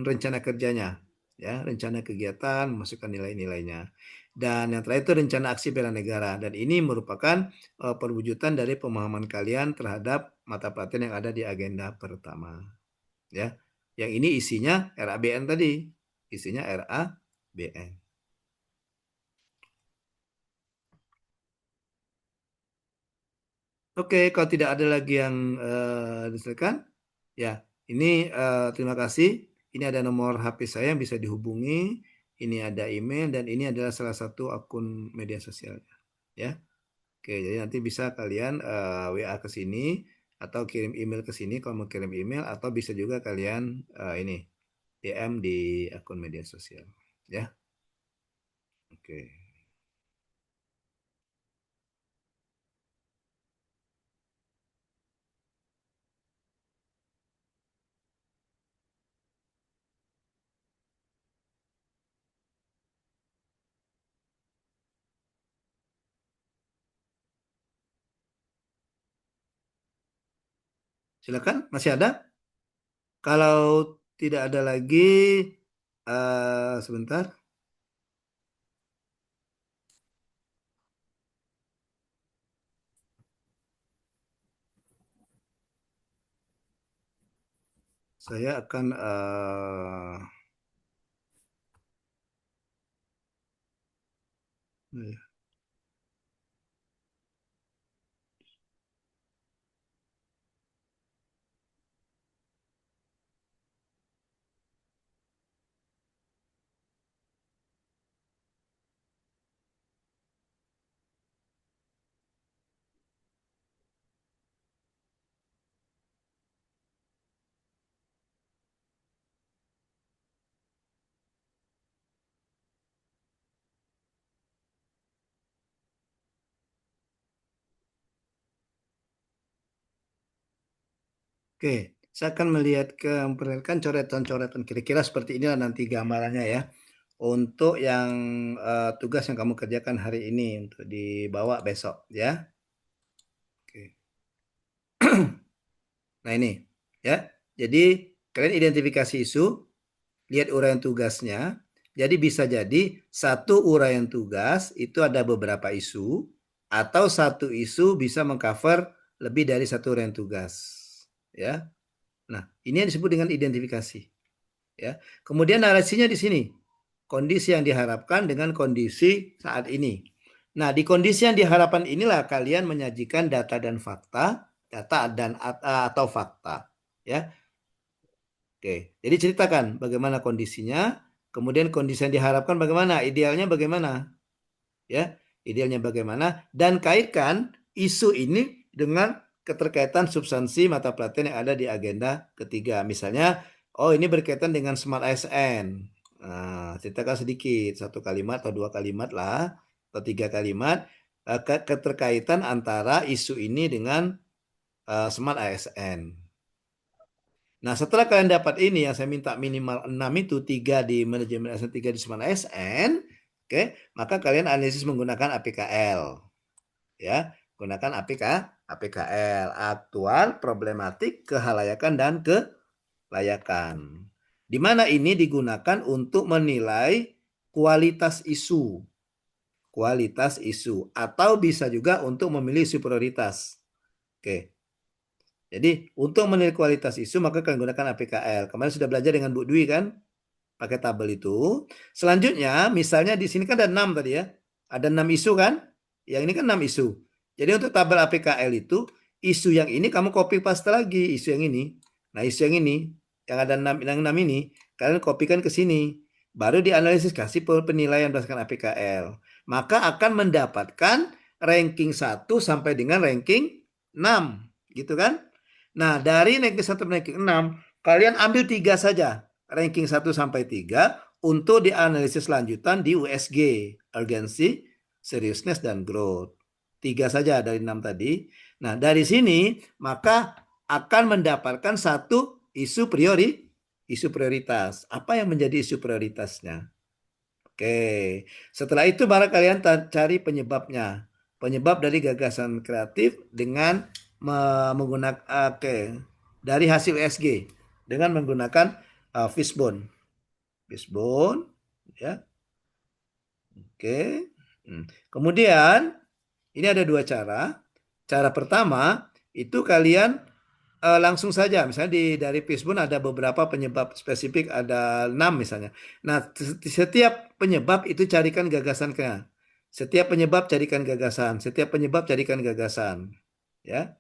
rencana kerjanya, ya, rencana kegiatan, memasukkan nilai-nilainya. Dan yang terakhir itu rencana aksi bela negara. Dan ini merupakan perwujudan dari pemahaman kalian terhadap mata pelatihan yang ada di agenda pertama. Ya, yang ini isinya RABN tadi, isinya RABN. Oke, kalau tidak ada lagi yang diselesaikan, ya. Ini terima kasih. Ini ada nomor HP saya yang bisa dihubungi. Ini ada email dan ini adalah salah satu akun media sosialnya. Ya. Oke, jadi nanti bisa kalian WA ke sini atau kirim email ke sini kalau mau kirim email, atau bisa juga kalian ini DM di akun media sosial. Ya. Oke. Silakan, masih ada? Kalau tidak ada lagi, sebentar. Saya akan Oke, saya akan memperlihatkan coretan-coretan kira-kira seperti inilah nanti gambarannya ya. Untuk yang tugas yang kamu kerjakan hari ini untuk dibawa besok ya. Oke. Nah ini ya. Jadi kalian identifikasi isu, lihat uraian tugasnya. Jadi bisa jadi satu uraian tugas itu ada beberapa isu, atau satu isu bisa mengcover lebih dari satu uraian tugas. Ya. Nah, ini yang disebut dengan identifikasi. Ya. Kemudian narasinya di sini. Kondisi yang diharapkan dengan kondisi saat ini. Nah, di kondisi yang diharapkan inilah kalian menyajikan data dan fakta, atau fakta, ya. Oke, jadi ceritakan bagaimana kondisinya, kemudian kondisi yang diharapkan bagaimana, idealnya bagaimana, ya, idealnya bagaimana, dan kaitkan isu ini dengan keterkaitan substansi mata pelatihan yang ada di agenda ketiga. Misalnya, oh ini berkaitan dengan Smart ASN. Nah, ceritakan sedikit, satu kalimat atau dua kalimat lah, atau tiga kalimat, keterkaitan antara isu ini dengan Smart ASN. Nah, setelah kalian dapat ini, yang saya minta minimal 6 itu, 3 di manajemen ASN, 3 di Smart ASN, oke, maka kalian analisis menggunakan APKL. Ya, gunakan APKL, aktual, problematik, kehalayakan, dan kelayakan. Di mana ini digunakan untuk menilai kualitas isu. Kualitas isu. Atau bisa juga untuk memilih isu prioritas. Oke. Jadi, untuk menilai kualitas isu, maka kalian gunakan APKL. Kemarin sudah belajar dengan Bu Dwi kan? Pakai tabel itu. Selanjutnya, misalnya di sini kan ada 6 tadi ya. Ada 6 isu kan? Yang ini kan 6 isu. Jadi untuk tabel APKL itu, isu yang ini kamu copy paste lagi. Isu yang ini. Nah, isu yang ini. Yang ada 6 ini, kalian kopikan ke sini. Baru dianalisis, kasih penilaian berdasarkan APKL. Maka akan mendapatkan ranking 1 sampai dengan ranking 6, gitu kan? Nah, dari ranking 1 sampai ranking 6, kalian ambil 3 saja, ranking 1 sampai 3 untuk dianalisis lanjutan di USG, urgency, seriousness, dan growth. 3 saja dari 6 tadi. Nah, dari sini maka akan mendapatkan satu isu prioritas. Apa yang menjadi isu prioritasnya? Oke, setelah itu baru kalian cari penyebabnya. Penyebab dari gagasan kreatif dengan menggunakan dari hasil USG dengan menggunakan fishbone. Fishbone, ya. Oke. Kemudian ini ada 2 cara. Cara pertama itu kalian langsung saja, misalnya dari fishbone ada beberapa penyebab spesifik, ada 6 misalnya. Nah, setiap penyebab itu carikan gagasannya. Setiap penyebab carikan gagasan. Setiap penyebab carikan gagasan. Ya.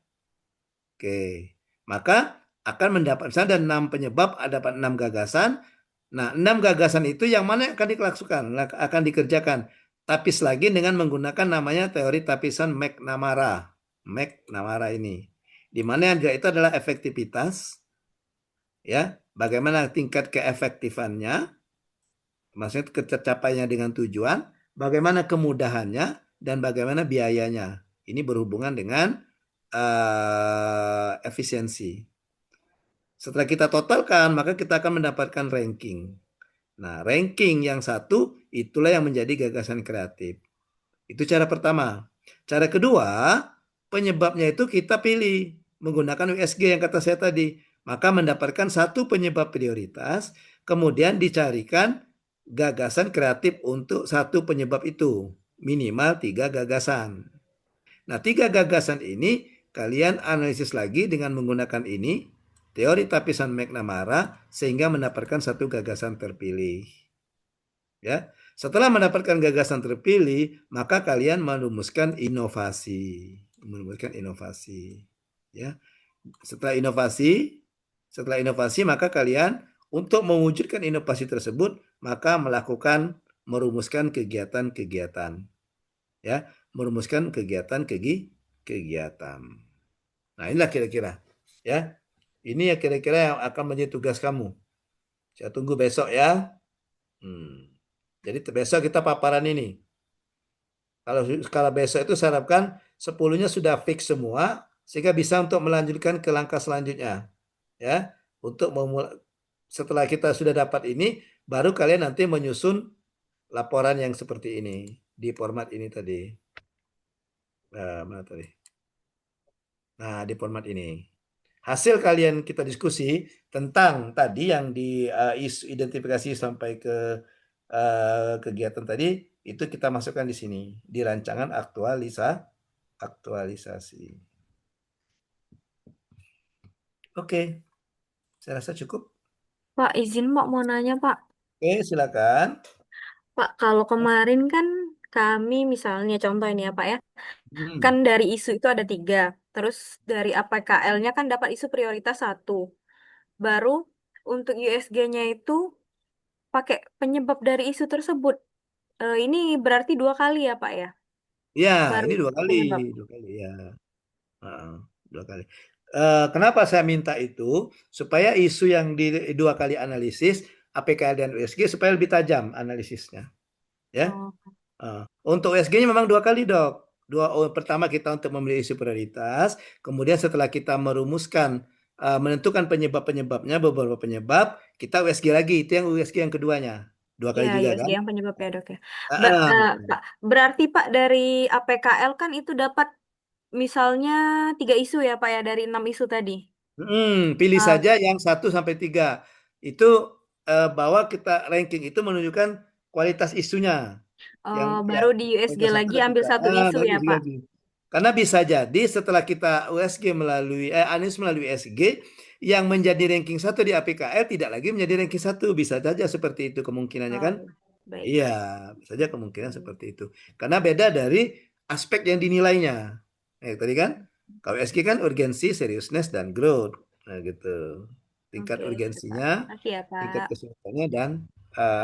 Oke. Maka akan mendapat, misalnya ada 6 penyebab, ada 6 gagasan. Nah, 6 gagasan itu yang mana yang akan dilakukan, akan dikerjakan. Tapis lagi dengan menggunakan namanya teori tapisan McNamara. McNamara ini. Di mana yang itu adalah efektivitas, ya, bagaimana tingkat keefektifannya, maksudnya tercapainya dengan tujuan, bagaimana kemudahannya, dan bagaimana biayanya. Ini berhubungan dengan efisiensi. Setelah kita totalkan, maka kita akan mendapatkan ranking. Nah, ranking yang 1, itulah yang menjadi gagasan kreatif. Itu cara pertama. Cara kedua, penyebabnya itu kita pilih menggunakan USG yang kata saya tadi. Maka mendapatkan satu penyebab prioritas, kemudian dicarikan gagasan kreatif untuk satu penyebab itu. Minimal 3 gagasan. Nah, 3 gagasan ini kalian analisis lagi dengan menggunakan ini, teori tapisan McNamara, sehingga mendapatkan satu gagasan terpilih. Ya. Setelah mendapatkan gagasan terpilih, maka kalian merumuskan inovasi. Ya. Setelah inovasi maka kalian untuk mewujudkan inovasi tersebut maka merumuskan kegiatan-kegiatan. Ya, merumuskan kegiatan. Nah, inilah kira-kira, ya. Ini ya kira-kira yang akan menjadi tugas kamu. Saya tunggu besok ya. Jadi besok kita paparan ini. Kalau besok itu saya harapkan 10-nya sudah fix semua, sehingga bisa untuk melanjutkan ke langkah selanjutnya. Ya, untuk setelah kita sudah dapat ini, baru kalian nanti menyusun laporan yang seperti ini di format ini tadi. Mana tadi? Nah, di format ini. Hasil kalian kita diskusi tentang tadi yang di identifikasi sampai ke kegiatan tadi, itu kita masukkan di sini di rancangan aktualisasi. Oke. Saya rasa cukup. Pak, izin Pak mau nanya Pak. Oke, silakan. Pak, kalau kemarin kan kami misalnya contoh ini ya Pak ya, kan dari isu itu ada 3, terus dari APKL-nya kan dapat isu prioritas 1, baru untuk USG-nya itu pakai penyebab dari isu tersebut. Ini berarti 2 kali ya Pak ya? Ya, Baru ini 2 kali, penyebab. 2 kali ya. 2 kali. Kenapa saya minta itu? Supaya isu yang di 2 kali analisis, APKL dan USG, supaya lebih tajam analisisnya. Ya. Untuk USG-nya memang 2 kali, Dok. Pertama kita untuk memilih isu prioritas, kemudian setelah kita merumuskan, menentukan penyebab-penyebabnya, beberapa penyebab, kita USG lagi, itu yang USG yang keduanya. 2 kali Ya, juga USG kan? yang penyebab ya Dok ya. Pak, berarti Pak dari APKL kan itu dapat misalnya 3 isu ya Pak ya dari 6 isu tadi. Pilih saja yang 1 sampai 3. Itu bahwa kita ranking itu menunjukkan kualitas isunya. Baru di USG lagi ambil 1 isu baru ya USG Pak. lagi. Karena bisa jadi setelah kita USG analisis melalui USG, yang menjadi ranking 1 di APKL tidak lagi menjadi ranking 1. Bisa saja seperti itu kemungkinannya kan? Baik. Iya, bisa saja kemungkinan seperti itu. Karena beda dari aspek yang dinilainya. Tadi kan, kalau USG kan urgensi, seriousness, dan growth. Nah, gitu. Tingkat urgensinya, Makasih ya, Pak. tingkat kesulitannya, dan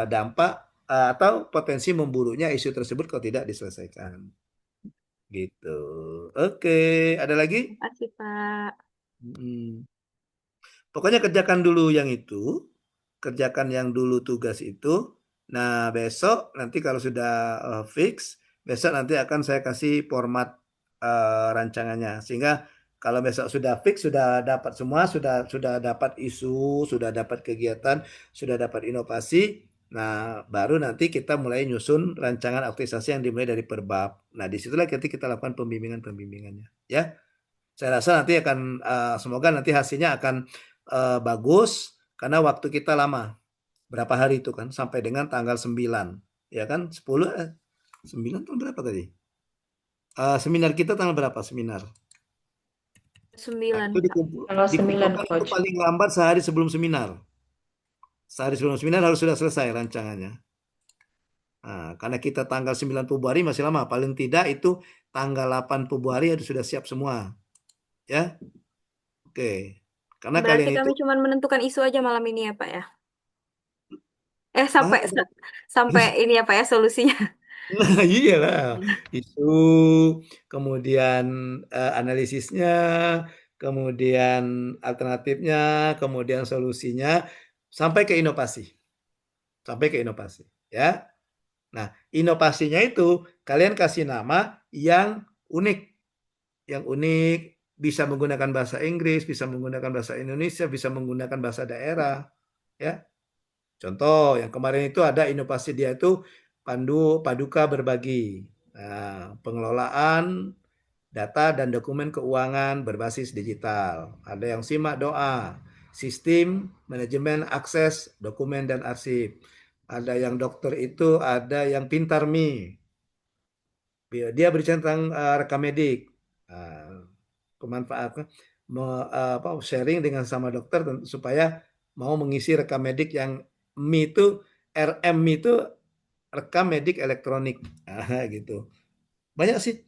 dampak atau potensi memburuknya isu tersebut kalau tidak diselesaikan. Gitu. Oke, ada lagi? Makasih, Pak. Mm. Pokoknya kerjakan dulu yang itu, kerjakan yang dulu tugas itu. Nah, besok nanti kalau sudah fix, besok nanti akan saya kasih format rancangannya. Sehingga kalau besok sudah fix, sudah dapat semua, sudah dapat isu, sudah dapat kegiatan, sudah dapat inovasi. Nah, baru nanti kita mulai nyusun rancangan aktualisasi yang dimulai dari per bab. Nah, disitulah kita lakukan pembimbingan-pembimbingannya. Ya, saya rasa nanti akan semoga nanti hasilnya akan bagus karena waktu kita lama. Berapa hari itu kan sampai dengan tanggal 9. Ya kan? 10 9 tahun berapa tadi? Seminar kita tanggal berapa seminar? 9, Itu Pak. Tanggal 9, dikumpulkan itu Coach. paling lambat sehari sebelum seminar. Sehari sebelum seminar harus sudah selesai rancangannya. Nah, karena kita tanggal 9 Februari masih lama, paling tidak itu tanggal 8 Februari harus sudah siap semua. Ya. Oke. Karena Berarti kalian itu kami cuma menentukan isu aja malam ini ya, Pak ya? Sampai sampai ini ya, Pak ya, solusinya. Nah, iyalah. Isu, kemudian analisisnya, kemudian alternatifnya, kemudian solusinya, sampai ke inovasi. Sampai ke inovasi. Ya. Nah, inovasinya itu kalian kasih nama yang unik. Yang unik bisa menggunakan bahasa Inggris, bisa menggunakan bahasa Indonesia, bisa menggunakan bahasa daerah. Ya. Contoh yang kemarin itu ada inovasi dia itu paduka berbagi. Nah, pengelolaan data dan dokumen keuangan berbasis digital. Ada yang simak doa, sistem manajemen akses dokumen dan arsip. Ada yang dokter itu, ada yang pintar mi. Dia berbicara tentang rekam medik. Kemanfaatan sharing dengan sama dokter supaya mau mengisi rekam medik yang MI itu RM itu rekam medik elektronik. Gitu. Banyak sih.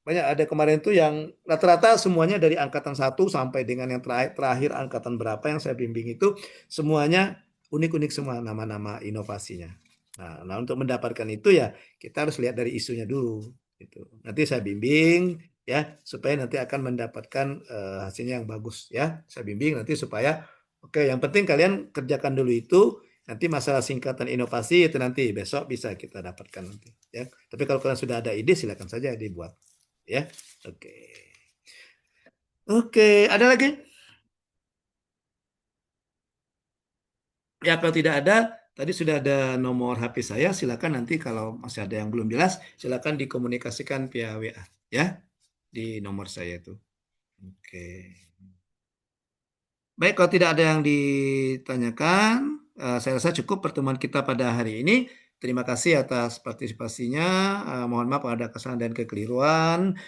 Banyak ada kemarin itu yang rata-rata semuanya dari angkatan 1 sampai dengan yang terakhir angkatan berapa yang saya bimbing itu semuanya unik-unik semua nama-nama inovasinya. Nah, untuk mendapatkan itu ya kita harus lihat dari isunya dulu gitu. Nanti saya bimbing ya supaya nanti akan mendapatkan hasilnya yang bagus ya. Saya bimbing nanti supaya oke, yang penting kalian kerjakan dulu itu. Nanti masalah singkatan inovasi itu nanti besok bisa kita dapatkan nanti ya. Tapi kalau kalian sudah ada ide silakan saja dibuat ya. Oke. Oke, ada lagi? Ya, kalau tidak ada, tadi sudah ada nomor HP saya. Silakan nanti kalau masih ada yang belum jelas, silakan dikomunikasikan via WA ya di nomor saya itu. Oke. Baik, kalau tidak ada yang ditanyakan, saya rasa cukup pertemuan kita pada hari ini. Terima kasih atas partisipasinya. Mohon maaf ada kesalahan dan kekeliruan.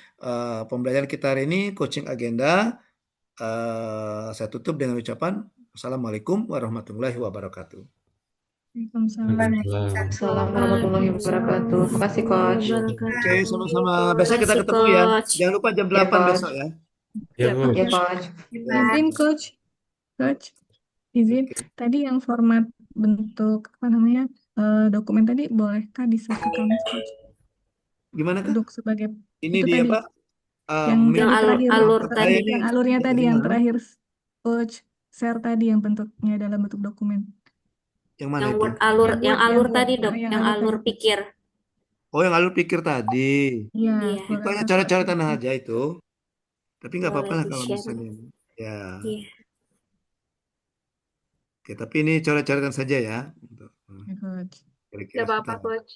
Pembelajaran kita hari ini coaching agenda. Saya tutup dengan ucapan Assalamualaikum warahmatullahi wabarakatuh. Assalamualaikum warahmatullahi wabarakatuh. Terima kasih, Coach. Oke, sama-sama. Besok kita ketemu ya. Jangan lupa jam 8 besok ya. Ya, Bu. Ya, Coach. Izin, Coach. Coach, izin. Tadi yang format bentuk apa namanya dokumen tadi bolehkah di-share ke kami, Coach? Gimana kah? Untuk sebagai Ini itu dia tadi Pak. yang Yang tadi terakhir, alur Saya tadi. ini yang alurnya tadi yang gimana? terakhir, Coach. Share tadi yang bentuknya dalam bentuk dokumen. Yang mana Yang itu? word alur, Yang yang word, alur yang tadi, word. Dok, Yang yang alur alur tadi. pikir. Oh, yang alur pikir tadi. Iya, Iya, Itu hanya bolehkah coret-coretan Coach? aja itu. Tapi nggak boleh apa-apa lah kalau di-share. misalnya. Ya. Iya. Oke, tapi ini coret-coretan saja ya. Ya, Coach. Kira-kira Gak apa-apa, sebentar. Coach.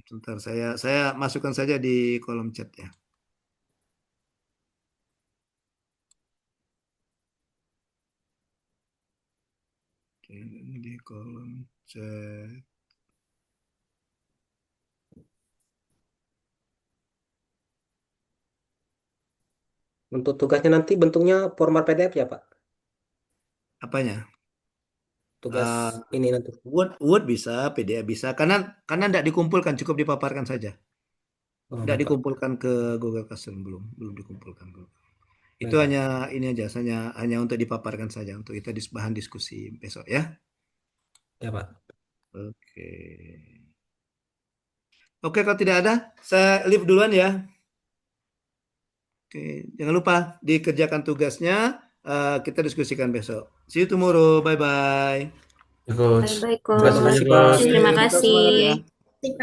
Sebentar, saya masukkan saja di kolom chat ya. Oke, ini di kolom chat. Untuk tugasnya nanti bentuknya format PDF ya, Pak? Apanya? Tugas ini nanti. Word bisa, PDF bisa. Karena tidak dikumpulkan, cukup dipaparkan saja. Oh, Tidak baik, Pak. dikumpulkan ke Google Classroom belum dikumpulkan. Itu Baik, Pak. hanya ini aja, hanya untuk dipaparkan saja untuk kita bahan diskusi besok ya. Ya, Pak. Oke. Oke, kalau tidak ada, saya leave duluan ya. Oke, jangan lupa dikerjakan tugasnya. Kita diskusikan besok. See you tomorrow. Bye-bye. Ya, Coach. Bye-bye, Terima kasih Coach. banyak, Coach. Terima Tetap semangat ya. kasih.